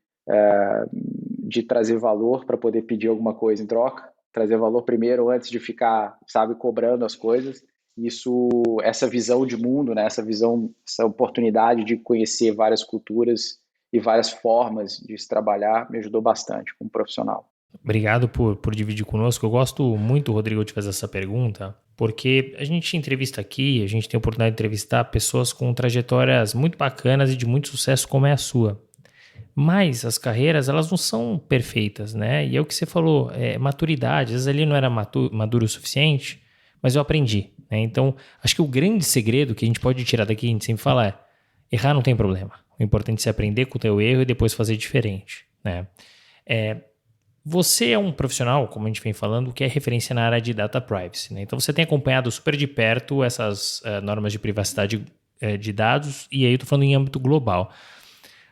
trazer valor para poder pedir alguma coisa em troca, trazer valor primeiro antes de ficar, sabe, cobrando as coisas. Isso, essa visão de mundo, né, essa oportunidade de conhecer várias culturas e várias formas de se trabalhar me ajudou bastante como profissional. Obrigado por dividir conosco. Eu gosto muito, Rodrigo, de fazer essa pergunta, porque a gente entrevista aqui, a gente tem a oportunidade de entrevistar pessoas com trajetórias muito bacanas e de muito sucesso como é a sua. Mas as carreiras, elas não são perfeitas, né? E é o que você falou, maturidade. Às vezes ali não era maduro o suficiente, mas eu aprendi, né? Então, acho que o grande segredo que a gente pode tirar daqui, a gente sempre fala errar não tem problema. O importante é você aprender com o teu erro e depois fazer diferente, né? É, Você é um profissional, como a gente vem falando, que é referência na área de data privacy, né? Então você tem acompanhado super de perto essas normas de privacidade de dados, e aí eu estou falando em âmbito global.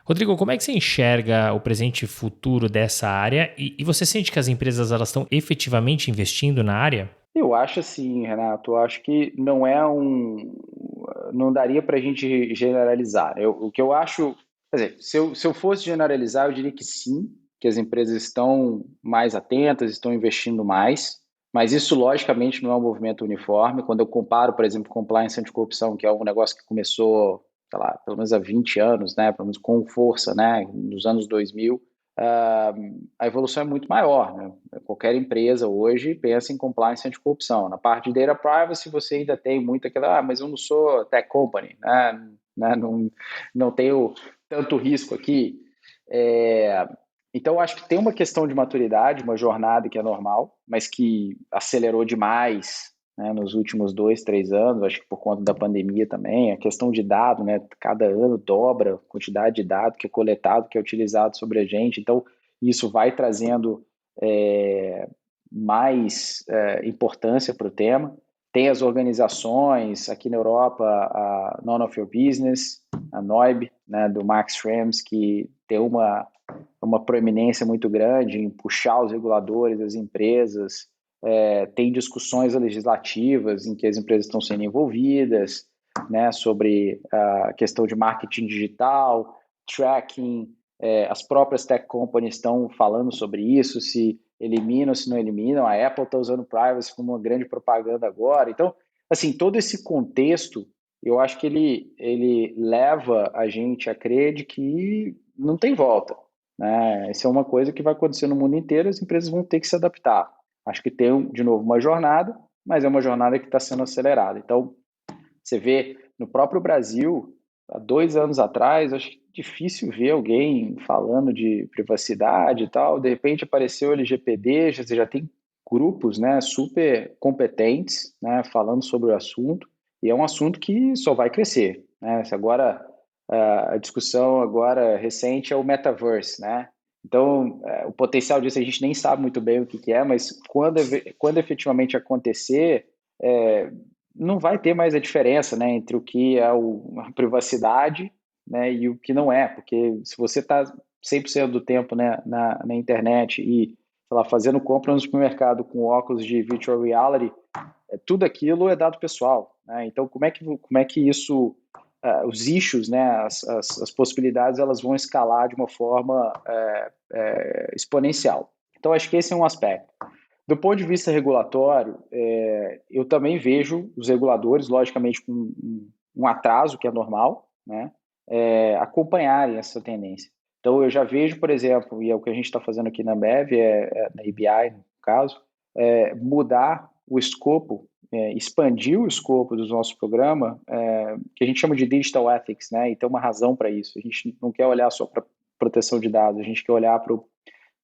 Rodrigo, como é que você enxerga o presente e futuro dessa área? E você sente que as empresas elas estão efetivamente investindo na área? Eu acho assim, Renato, eu acho que não daria para a gente generalizar. O que eu acho, quer dizer, se eu fosse generalizar, eu diria que sim, que as empresas estão mais atentas, estão investindo mais, mas isso logicamente não é um movimento uniforme. Quando eu comparo, por exemplo, compliance anticorrupção, que é um negócio que começou, sei lá, pelo menos há 20 anos, né, pelo menos com força, né, nos anos 2000, a evolução é muito maior, né? Qualquer empresa hoje pensa em compliance anticorrupção. Na parte de data privacy, você ainda tem muito aquela, mas eu não sou tech company, né? Não tenho tanto risco aqui. É, então, acho que tem uma questão de maturidade, uma jornada que é normal, mas que acelerou demais, né, nos últimos 2, 3 anos, acho que por conta da pandemia também, a questão de dado, né, cada ano dobra a quantidade de dado que é coletado, que é utilizado sobre a gente, então isso vai trazendo é, mais importância para o tema. Tem as organizações, aqui na Europa, a None of Your Business, a NOIB, né, do Max Schrems, que tem uma proeminência muito grande em puxar os reguladores, as empresas, tem discussões legislativas em que as empresas estão sendo envolvidas, né, sobre a questão de marketing digital, tracking, as próprias tech companies estão falando sobre isso, se eliminam, se não eliminam, a Apple está usando privacy como uma grande propaganda agora, então, assim, todo esse contexto eu acho que ele leva a gente a crer de que não tem volta, né? Isso é uma coisa que vai acontecer no mundo inteiro, as empresas vão ter que se adaptar. Acho que tem, de novo, uma jornada, mas é uma jornada que está sendo acelerada. Então, você vê no próprio Brasil, há 2 anos atrás, acho difícil ver alguém falando de privacidade e tal. De repente apareceu o LGPD, você já tem grupos, né, super competentes, né, falando sobre o assunto, e é um assunto que só vai crescer, né? Agora, a discussão agora recente é o metaverse, né? Então, o potencial disso a gente nem sabe muito bem o que que é, mas quando efetivamente acontecer, é, não vai ter mais a diferença, né, entre o que é a privacidade, né, e o que não é, porque se você está 100% do tempo, né, na internet e, sei lá, fazendo compra no supermercado com óculos de virtual reality, tudo aquilo é dado pessoal, né? Então, como é que isso, os issues, né, as possibilidades, elas vão escalar de uma forma exponencial. Então, acho que esse é um aspecto. Do ponto de vista regulatório, eu também vejo os reguladores, logicamente, com um atraso, que é normal, né, acompanharem essa tendência. Então, eu já vejo, por exemplo, e é o que a gente está fazendo aqui na Ambev, na EBI, no caso, mudar o escopo, expandir o escopo do nosso programa, que a gente chama de Digital Ethics, né, e tem uma razão para isso. A gente não quer olhar só para proteção de dados, a gente quer olhar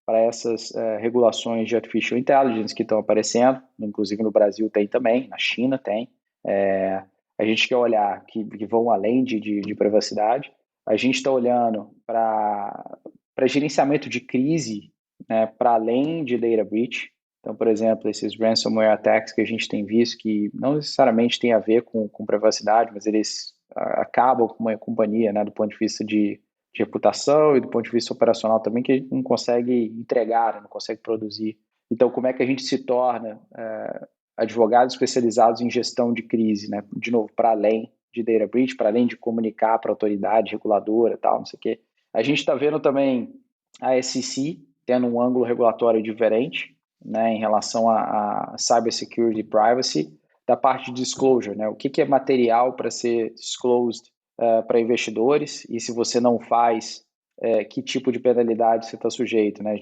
para essas regulações de artificial intelligence que estão aparecendo, inclusive no Brasil tem também, na China tem. A gente quer olhar que vão além de privacidade. A gente está olhando para gerenciamento de crise, né, para além de data breach. Então, por exemplo, esses ransomware attacks que a gente tem visto, que não necessariamente tem a ver com privacidade, mas eles acabam com uma companhia, né, do ponto de vista de reputação e do ponto de vista operacional também, que a gente não consegue entregar, né, não consegue produzir. Então, como é que a gente se torna advogados especializados em gestão de crise, né? De novo, para além de data breach, para além de comunicar para a autoridade reguladora e tal, não sei o quê. A gente está vendo também a SEC tendo um ângulo regulatório diferente, né, em relação a cybersecurity e privacy, da parte de disclosure, né? O que é material para ser disclosed para investidores, e se você não faz, que tipo de penalidade você está sujeito, né?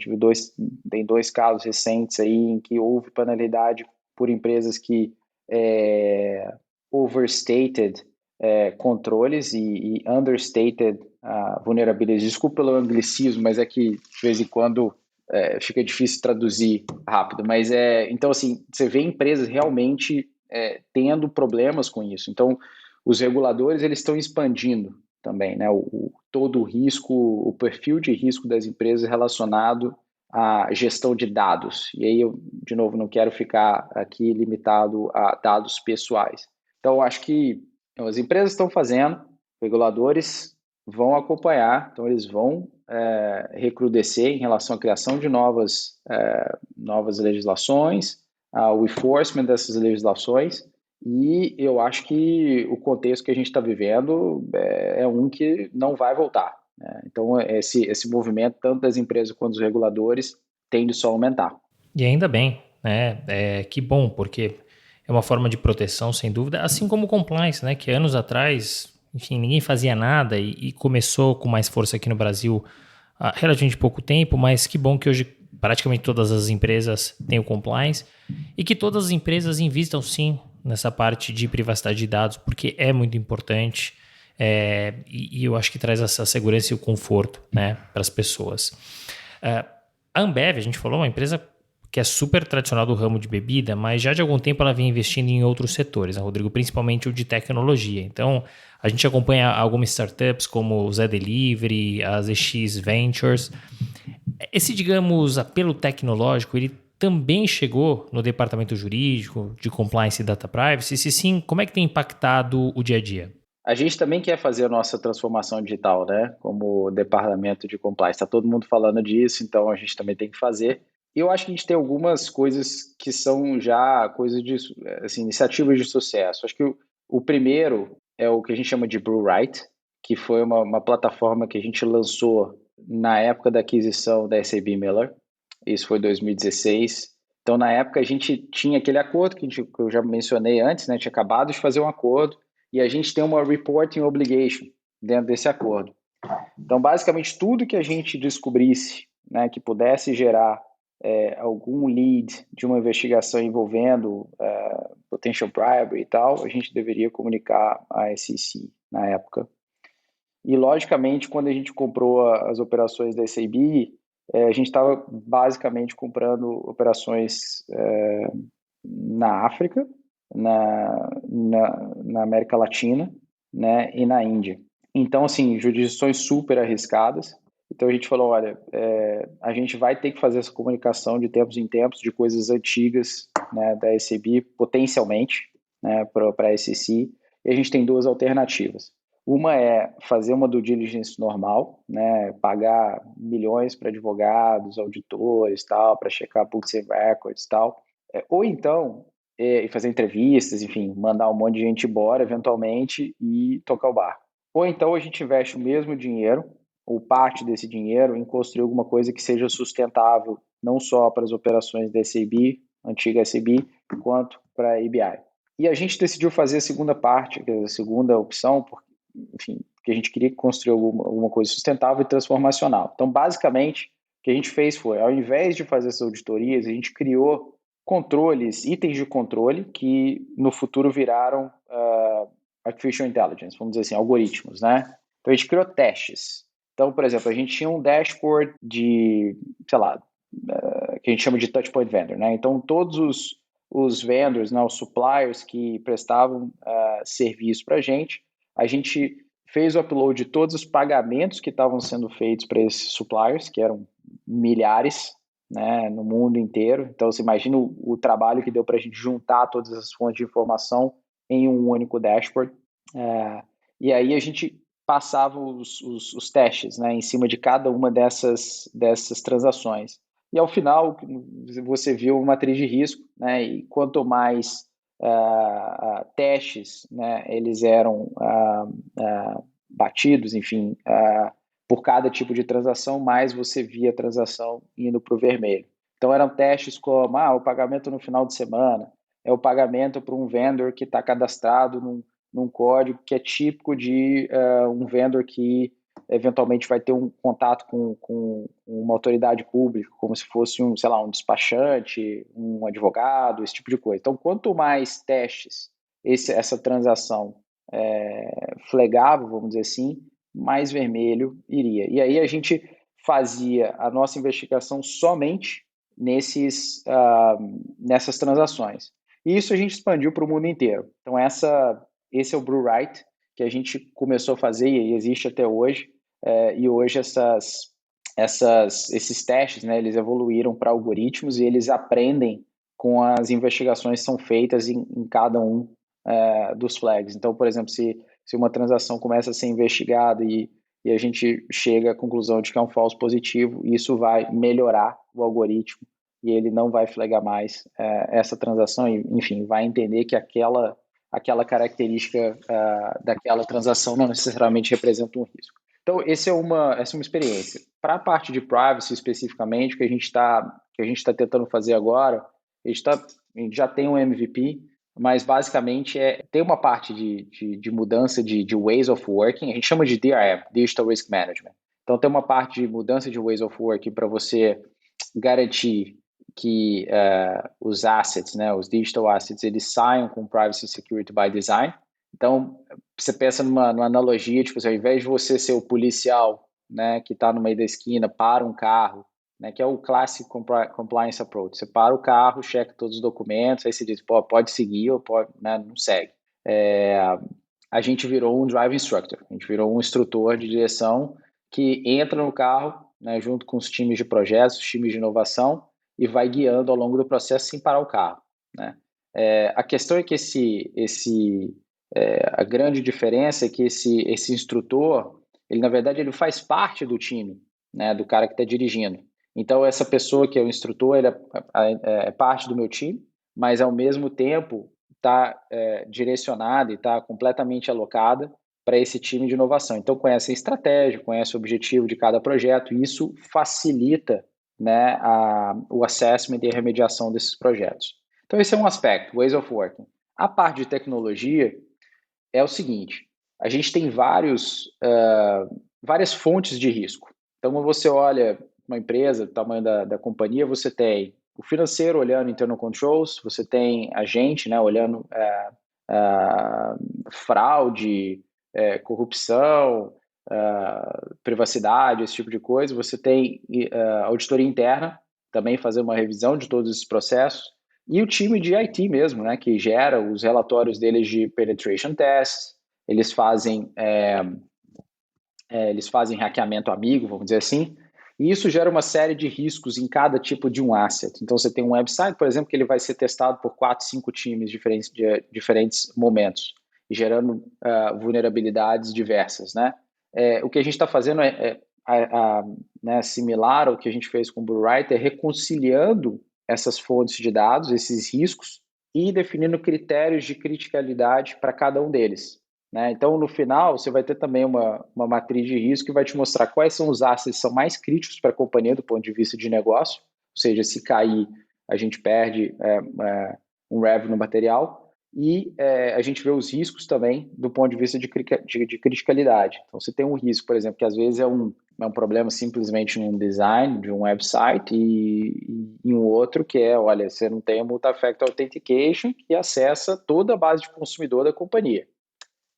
Tem dois casos recentes aí em que houve penalidade por empresas que overstated controles e understated vulnerabilities. Desculpa pelo anglicismo, mas é que de vez em quando fica difícil traduzir rápido. Mas então assim, você vê empresas realmente tendo problemas com isso. Então, os reguladores eles estão expandindo também, né? Todo o risco, o perfil de risco das empresas relacionado à gestão de dados. E aí eu, de novo, não quero ficar aqui limitado a dados pessoais. Então, eu acho que as empresas estão fazendo, reguladores vão acompanhar, então eles vão recrudescer em relação à criação de novas legislações, o enforcement dessas legislações, e eu acho que o contexto que a gente está vivendo é um que não vai voltar, né? Então, esse movimento, tanto das empresas quanto dos reguladores, tende só a aumentar. E ainda bem, né? Que bom, porque é uma forma de proteção, sem dúvida, assim como o compliance, né? Que anos atrás, enfim, ninguém fazia nada e começou com mais força aqui no Brasil há relativamente pouco tempo, mas que bom que hoje praticamente todas as empresas têm o compliance e que todas as empresas investam sim nessa parte de privacidade de dados, porque é muito importante e eu acho que traz essa segurança e o conforto, né, para as pessoas. A Ambev, a gente falou, uma empresa que é super tradicional do ramo de bebida, mas já de algum tempo ela vem investindo em outros setores, né, Rodrigo? Principalmente o de tecnologia. Então, a gente acompanha algumas startups como o Zé Delivery, as EX Ventures. Esse, digamos, apelo tecnológico, ele também chegou no departamento jurídico, de compliance e data privacy? Se sim, como é que tem impactado o dia a dia? A gente também quer fazer a nossa transformação digital, né? Como departamento de compliance. Está todo mundo falando disso, então a gente também tem que fazer. E eu acho que a gente tem algumas coisas que são já coisas de, assim, iniciativas de sucesso. Acho que o primeiro é o que a gente chama de Blue Right, que foi uma plataforma que a gente lançou na época da aquisição da SAB Miller. Isso foi 2016. Então, na época, a gente tinha aquele acordo que eu já mencionei antes, né? Tinha acabado de fazer um acordo e a gente tem uma reporting obligation dentro desse acordo. Então, basicamente, tudo que a gente descobrisse, né, que pudesse gerar algum lead de uma investigação envolvendo potential bribery e tal, a gente deveria comunicar à SEC na época. E, logicamente, quando a gente comprou as operações da SAB, a gente estava basicamente comprando operações na África, na América Latina, né, e na Índia. Então, assim, jurisdições super arriscadas. Então a gente falou, olha, a gente vai ter que fazer essa comunicação de tempos em tempos de coisas antigas, né, da SEB, potencialmente, né, para a SEC, e a gente tem duas alternativas. Uma é fazer uma due diligence normal, né, pagar milhões para advogados, auditores, tal, para checar books and records, tal. Ou então, e fazer entrevistas, enfim, mandar um monte de gente embora, eventualmente, e tocar o barco. Ou então a gente investe o mesmo dinheiro, ou parte desse dinheiro, em construir alguma coisa que seja sustentável, não só para as operações da SAB, antiga SAB, quanto para a ABI. E a gente decidiu fazer a segunda parte, a segunda opção, enfim, porque a gente queria construir alguma coisa sustentável e transformacional. Então, basicamente, o que a gente fez foi, ao invés de fazer essas auditorias, a gente criou controles, itens de controle, que no futuro viraram Artificial Intelligence, vamos dizer assim, algoritmos, né? Então, a gente criou testes. Então, por exemplo, a gente tinha um dashboard de, sei lá, que a gente chama de Touchpoint Vendor, né? Então, todos os vendors, né, os suppliers que prestavam serviço para a gente fez o upload de todos os pagamentos que estavam sendo feitos para esses suppliers, que eram milhares, né, no mundo inteiro. Então, você imagina o trabalho que deu para a gente juntar todas as fontes de informação em um único dashboard. E aí a gente passava os testes, né, em cima de cada uma dessas transações. E ao final, você viu uma matriz de risco, né, e quanto mais testes, né, eles eram batidos, enfim, por cada tipo de transação, mais você via a transação indo para o vermelho. Então eram testes como o pagamento no final de semana, é o pagamento para um vendor que está cadastrado num código que é típico de um vendor que eventualmente vai ter um contato com uma autoridade pública, como se fosse sei lá, um despachante, um advogado, esse tipo de coisa. Então, quanto mais testes essa transação flegava, vamos dizer assim, mais vermelho iria. E aí a gente fazia a nossa investigação somente nessas transações. E isso a gente expandiu para o mundo inteiro. Então, esse é o Blue Right, que a gente começou a fazer e existe até hoje. E hoje esses testes, né, eles evoluíram para algoritmos e eles aprendem com as investigações que são feitas em cada um dos flags. Então, por exemplo, se uma transação começa a ser investigada e a gente chega à conclusão de que é um falso positivo, isso vai melhorar o algoritmo e ele não vai flagrar mais essa transação e, enfim, vai entender que aquela característica daquela transação não necessariamente representa um risco. Então, essa é uma experiência. Para a parte de privacy, especificamente, que a gente está tentando fazer agora, a gente já tem um MVP, mas basicamente tem uma parte de mudança de ways of working, a gente chama de DRM, Digital Risk Management. Então, tem uma parte de mudança de ways of working para você garantir que os assets, né, os digital assets, eles saiam com privacy and security by design. Então, você pensa numa analogia, tipo, ao invés de você ser o policial, né, que está no meio da esquina, para um carro, né, que é o Classic Compliance Approach. Você para o carro, checa todos os documentos, aí você diz, pode seguir ou pode, né, não segue. A gente virou um Drive Instructor, a gente virou um instrutor de direção que entra no carro, né, junto com os times de projetos, os times de inovação, e vai guiando ao longo do processo sem parar o carro, né? A questão é que a grande diferença é que esse instrutor, ele na verdade ele faz parte do time, né, do cara que está dirigindo. Então essa pessoa que é o instrutor, ele é parte do meu time, mas ao mesmo tempo está direcionada e está completamente alocada para esse time de inovação. Então conhece a estratégia, conhece o objetivo de cada projeto e isso facilita, né, o assessment e a remediação desses projetos. Então esse é um aspecto, ways of working. A parte de tecnologia, é o seguinte: a gente tem várias fontes de risco. Então, quando você olha uma empresa, o tamanho da companhia, você tem o financeiro olhando internal controls, você tem a gente, né, olhando fraude, corrupção, privacidade, esse tipo de coisa. Você tem auditoria interna, também fazer uma revisão de todos esses processos. E o time de IT mesmo, né, que gera os relatórios deles de penetration tests, eles fazem, eles fazem hackeamento amigo, vamos dizer assim, e isso gera uma série de riscos em cada tipo de um asset. Então, você tem um website, por exemplo, que ele vai ser testado por 4, 5 times diferentes, de diferentes momentos, gerando vulnerabilidades diversas, né? O que a gente está fazendo né, similar ao que a gente fez com o Blue Write, é reconciliando essas fontes de dados, esses riscos, e definindo critérios de criticalidade para cada um deles. Né? Então, no final, você vai ter também uma matriz de risco que vai te mostrar quais são os assets que são mais críticos para a companhia do ponto de vista de negócio, ou seja, se cair, a gente perde um revenue material, e a gente vê os riscos também do ponto de vista de criticalidade. Então, você tem um risco, por exemplo, que às vezes é um problema simplesmente num design de um website e um outro que olha, você não tem a multi-factor authentication que acessa toda a base de consumidor da companhia.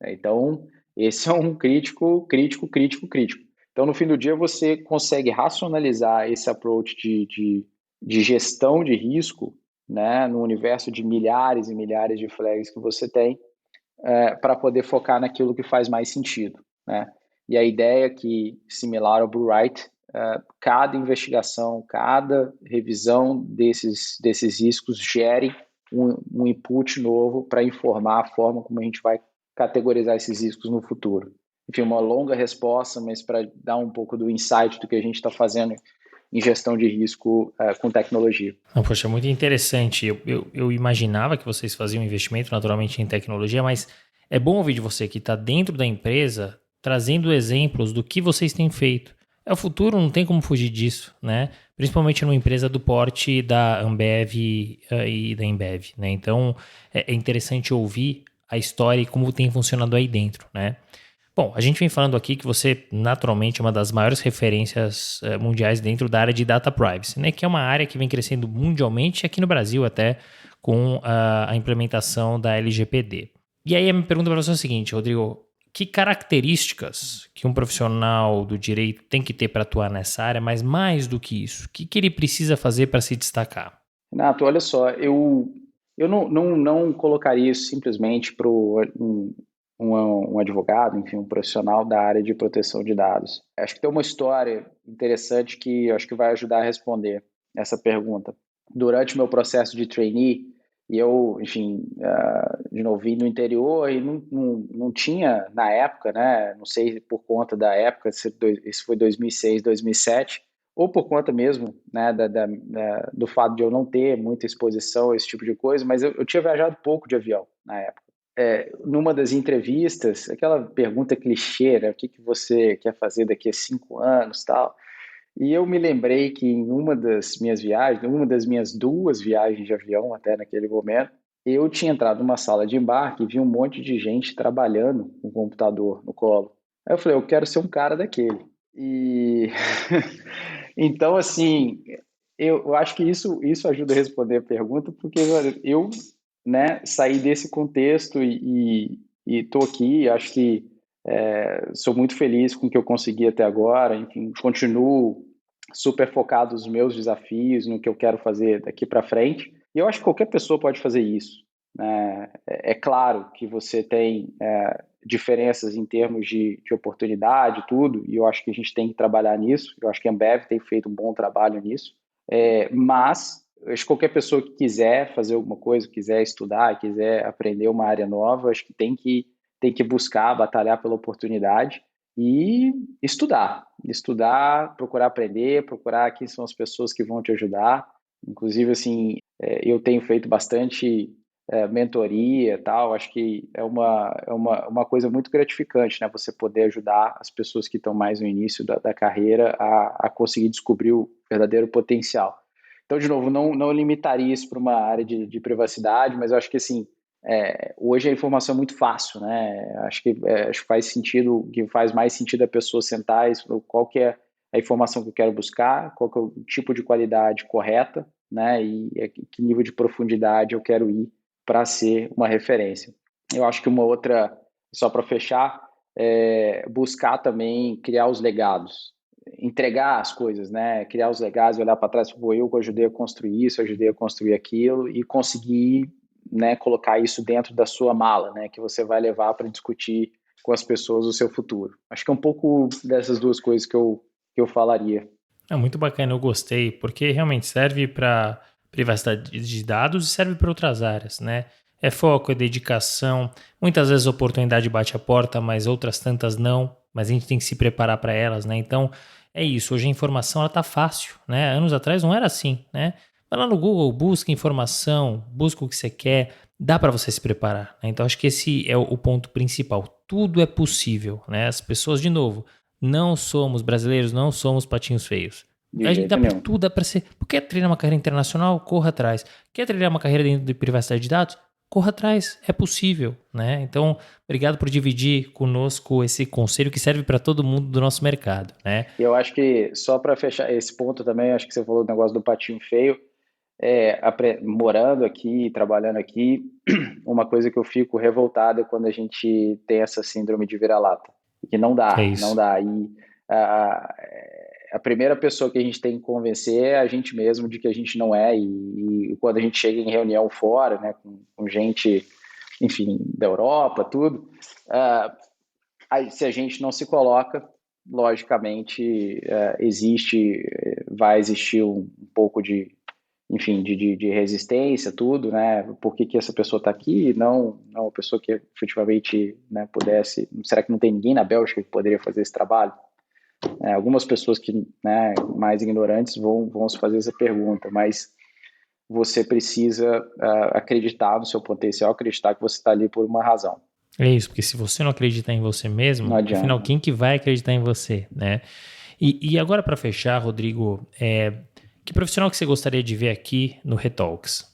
Então, esse é um crítico, crítico, crítico, crítico. Então, no fim do dia, você consegue racionalizar esse approach de gestão de risco, né, no universo de milhares e milhares de flags que você tem, para poder focar naquilo que faz mais sentido. Né? E a ideia é que, similar ao Blue Write, cada investigação, cada revisão desses riscos gere um input novo para informar a forma como a gente vai categorizar esses riscos no futuro. Enfim, uma longa resposta, mas para dar um pouco do insight do que a gente está fazendo em gestão de risco com tecnologia. Não, poxa, muito interessante. Eu imaginava que vocês faziam investimento naturalmente em tecnologia, mas é bom ouvir de você que está dentro da empresa trazendo exemplos do que vocês têm feito. É o futuro, não tem como fugir disso, né? Principalmente numa empresa do porte da Ambev e da Embev, né? Então é interessante ouvir a história e como tem funcionado aí dentro, né? Bom, a gente vem falando aqui que você naturalmente é uma das maiores referências mundiais dentro da área de data privacy, né? Que é uma área que vem crescendo mundialmente, aqui no Brasil até com a implementação da LGPD. E aí a minha pergunta para você é a seguinte, Rodrigo, que características que um profissional do direito tem que ter para atuar nessa área, mas mais do que isso, o que ele precisa fazer para se destacar? Renato, olha só, eu não colocaria isso simplesmente para um advogado, enfim, um profissional da área de proteção de dados. Acho que tem uma história interessante que eu acho que vai ajudar a responder essa pergunta. Durante o meu processo de trainee, e eu, enfim, de novo, vim no interior e não tinha, na época, né, não sei por conta da época, se foi 2006, 2007, ou por conta mesmo, né, do fato de eu não ter muita exposição a esse tipo de coisa, mas eu tinha viajado pouco de avião na época. Numa das entrevistas, aquela pergunta clichê, né, o que você quer fazer daqui a 5 anos, tal. E eu me lembrei que em uma das minhas viagens, uma das minhas 2 viagens de avião até naquele momento, eu tinha entrado numa sala de embarque e vi um monte de gente trabalhando com o computador no colo. Aí eu falei, eu quero ser um cara daquele. E então, assim, eu acho que isso ajuda a responder a pergunta, porque olha, eu, né, saí desse contexto e estou aqui, acho que sou muito feliz com o que eu consegui até agora, enfim, continuo super focado nos meus desafios, no que eu quero fazer daqui para frente, e eu acho que qualquer pessoa pode fazer isso. Né? É claro que você tem diferenças em termos de oportunidade, tudo, e eu acho que a gente tem que trabalhar nisso, eu acho que a Ambev tem feito um bom trabalho nisso, mas eu acho que qualquer pessoa que quiser fazer alguma coisa, quiser estudar, quiser aprender uma área nova, acho que tem que buscar, batalhar pela oportunidade e estudar, procurar aprender, procurar quem são as pessoas que vão te ajudar. Inclusive, assim, eu tenho feito bastante mentoria e tal, acho que é uma coisa muito gratificante, né? Você poder ajudar as pessoas que estão mais no início da carreira a conseguir descobrir o verdadeiro potencial. Então, de novo, não limitaria isso para uma área de privacidade, mas eu acho que, assim, Hoje a informação é muito fácil, né? Acho que faz sentido, que faz mais sentido a pessoa sentar e qual que é a informação que eu quero buscar, qual que é o tipo de qualidade correta, né? E que nível de profundidade eu quero ir para ser uma referência. Eu acho que uma outra, só para fechar, buscar também criar os legados, entregar as coisas, né? Criar os legados, olhar para trás, eu ajudei a construir isso, eu ajudei a construir aquilo e conseguir, né, colocar isso dentro da sua mala, né, que você vai levar para discutir com as pessoas o seu futuro. Acho que é um pouco dessas duas coisas que eu falaria. É muito bacana, eu gostei, porque realmente serve para privacidade de dados e serve para outras áreas, né? É foco, é dedicação, muitas vezes a oportunidade bate a porta, mas outras tantas não, mas a gente tem que se preparar para elas, né? Então, é isso, hoje a informação ela tá fácil, né? Anos atrás não era assim, né? Vai lá no Google, busca informação, busca o que você quer, dá para você se preparar, né? Então, acho que esse é o ponto principal. Tudo é possível, né? As pessoas, de novo, não somos brasileiros, não somos patinhos feios. A gente dá para tudo, dá para ser. Quer treinar uma carreira internacional? Corra atrás. Quer treinar uma carreira dentro de privacidade de dados? Corra atrás, é possível, né? Então, obrigado por dividir conosco esse conselho que serve para todo mundo do nosso mercado, né? Eu acho que, só para fechar esse ponto também, acho que você falou do negócio do patinho feio, morando aqui, trabalhando aqui, uma coisa que eu fico revoltado é quando a gente tem essa síndrome de vira-lata, que não dá, não dá. E a primeira pessoa que a gente tem que convencer é a gente mesmo de que a gente não é, e quando a gente chega em reunião fora, né, com gente, enfim, da Europa, tudo, aí, se a gente não se coloca, logicamente, vai existir um pouco de, enfim, de resistência, tudo, né, por que essa pessoa está aqui, não uma pessoa que efetivamente, né, pudesse, será que não tem ninguém na Bélgica que poderia fazer esse trabalho? Algumas pessoas que, né, mais ignorantes vão se fazer essa pergunta, mas você precisa acreditar no seu potencial, acreditar que você está ali por uma razão. É isso, porque se você não acreditar em você mesmo, afinal, quem que vai acreditar em você, né? E agora, para fechar, Rodrigo, que profissional que você gostaria de ver aqui no Retalks?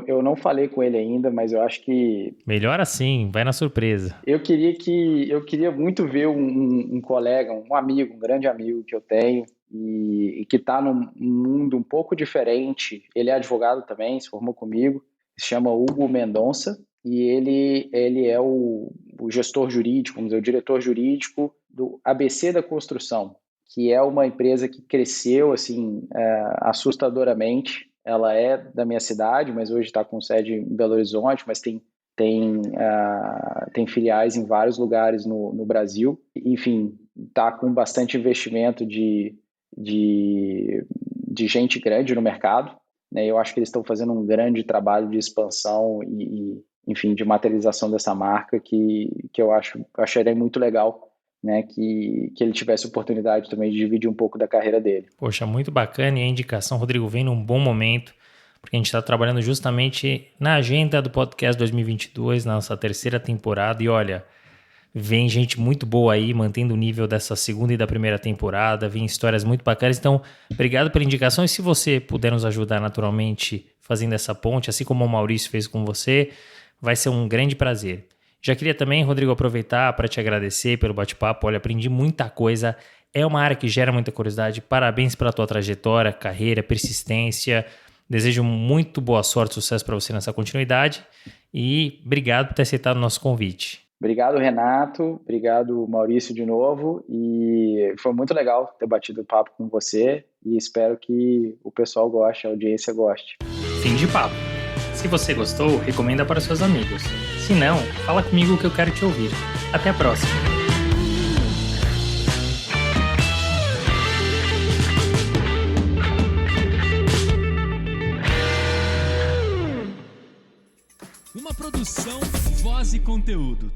Eu não falei com ele ainda, mas eu acho que... Melhor assim, vai na surpresa. Eu queria muito ver um colega, um amigo, um grande amigo que eu tenho e que está num mundo um pouco diferente. Ele é advogado também, se formou comigo, se chama Hugo Mendonça e ele é o gestor jurídico, vamos dizer, o diretor jurídico do ABC da Construção, que é uma empresa que cresceu assim assustadoramente. Ela é da minha cidade, mas hoje está com sede em Belo Horizonte, mas tem filiais em vários lugares no Brasil. Enfim, está com bastante investimento de gente grande no mercado, né? Eu acho que eles estão fazendo um grande trabalho de expansão e enfim, de materialização dessa marca que eu acharia muito legal, né, que ele tivesse oportunidade também de dividir um pouco da carreira dele. Poxa, muito bacana, e a indicação, Rodrigo, vem num bom momento, porque a gente está trabalhando justamente na agenda do podcast 2022, na nossa terceira temporada, e olha, vem gente muito boa aí, mantendo o nível dessa segunda e da primeira temporada, vem histórias muito bacanas, então obrigado pela indicação, e se você puder nos ajudar naturalmente fazendo essa ponte, assim como o Maurício fez com você, vai ser um grande prazer. Já queria também, Rodrigo, aproveitar para te agradecer pelo bate-papo. Olha, aprendi muita coisa. É uma área que gera muita curiosidade. Parabéns pela tua trajetória, carreira, persistência. Desejo muito boa sorte e sucesso para você nessa continuidade. E obrigado por ter aceitado o nosso convite. Obrigado, Renato. Obrigado, Maurício, de novo. E foi muito legal ter batido o papo com você. E espero que o pessoal goste, a audiência goste. Fim de papo. Se você gostou, recomenda para seus amigos. Se não, fala comigo que eu quero te ouvir. Até a próxima! Uma produção, voz e conteúdo.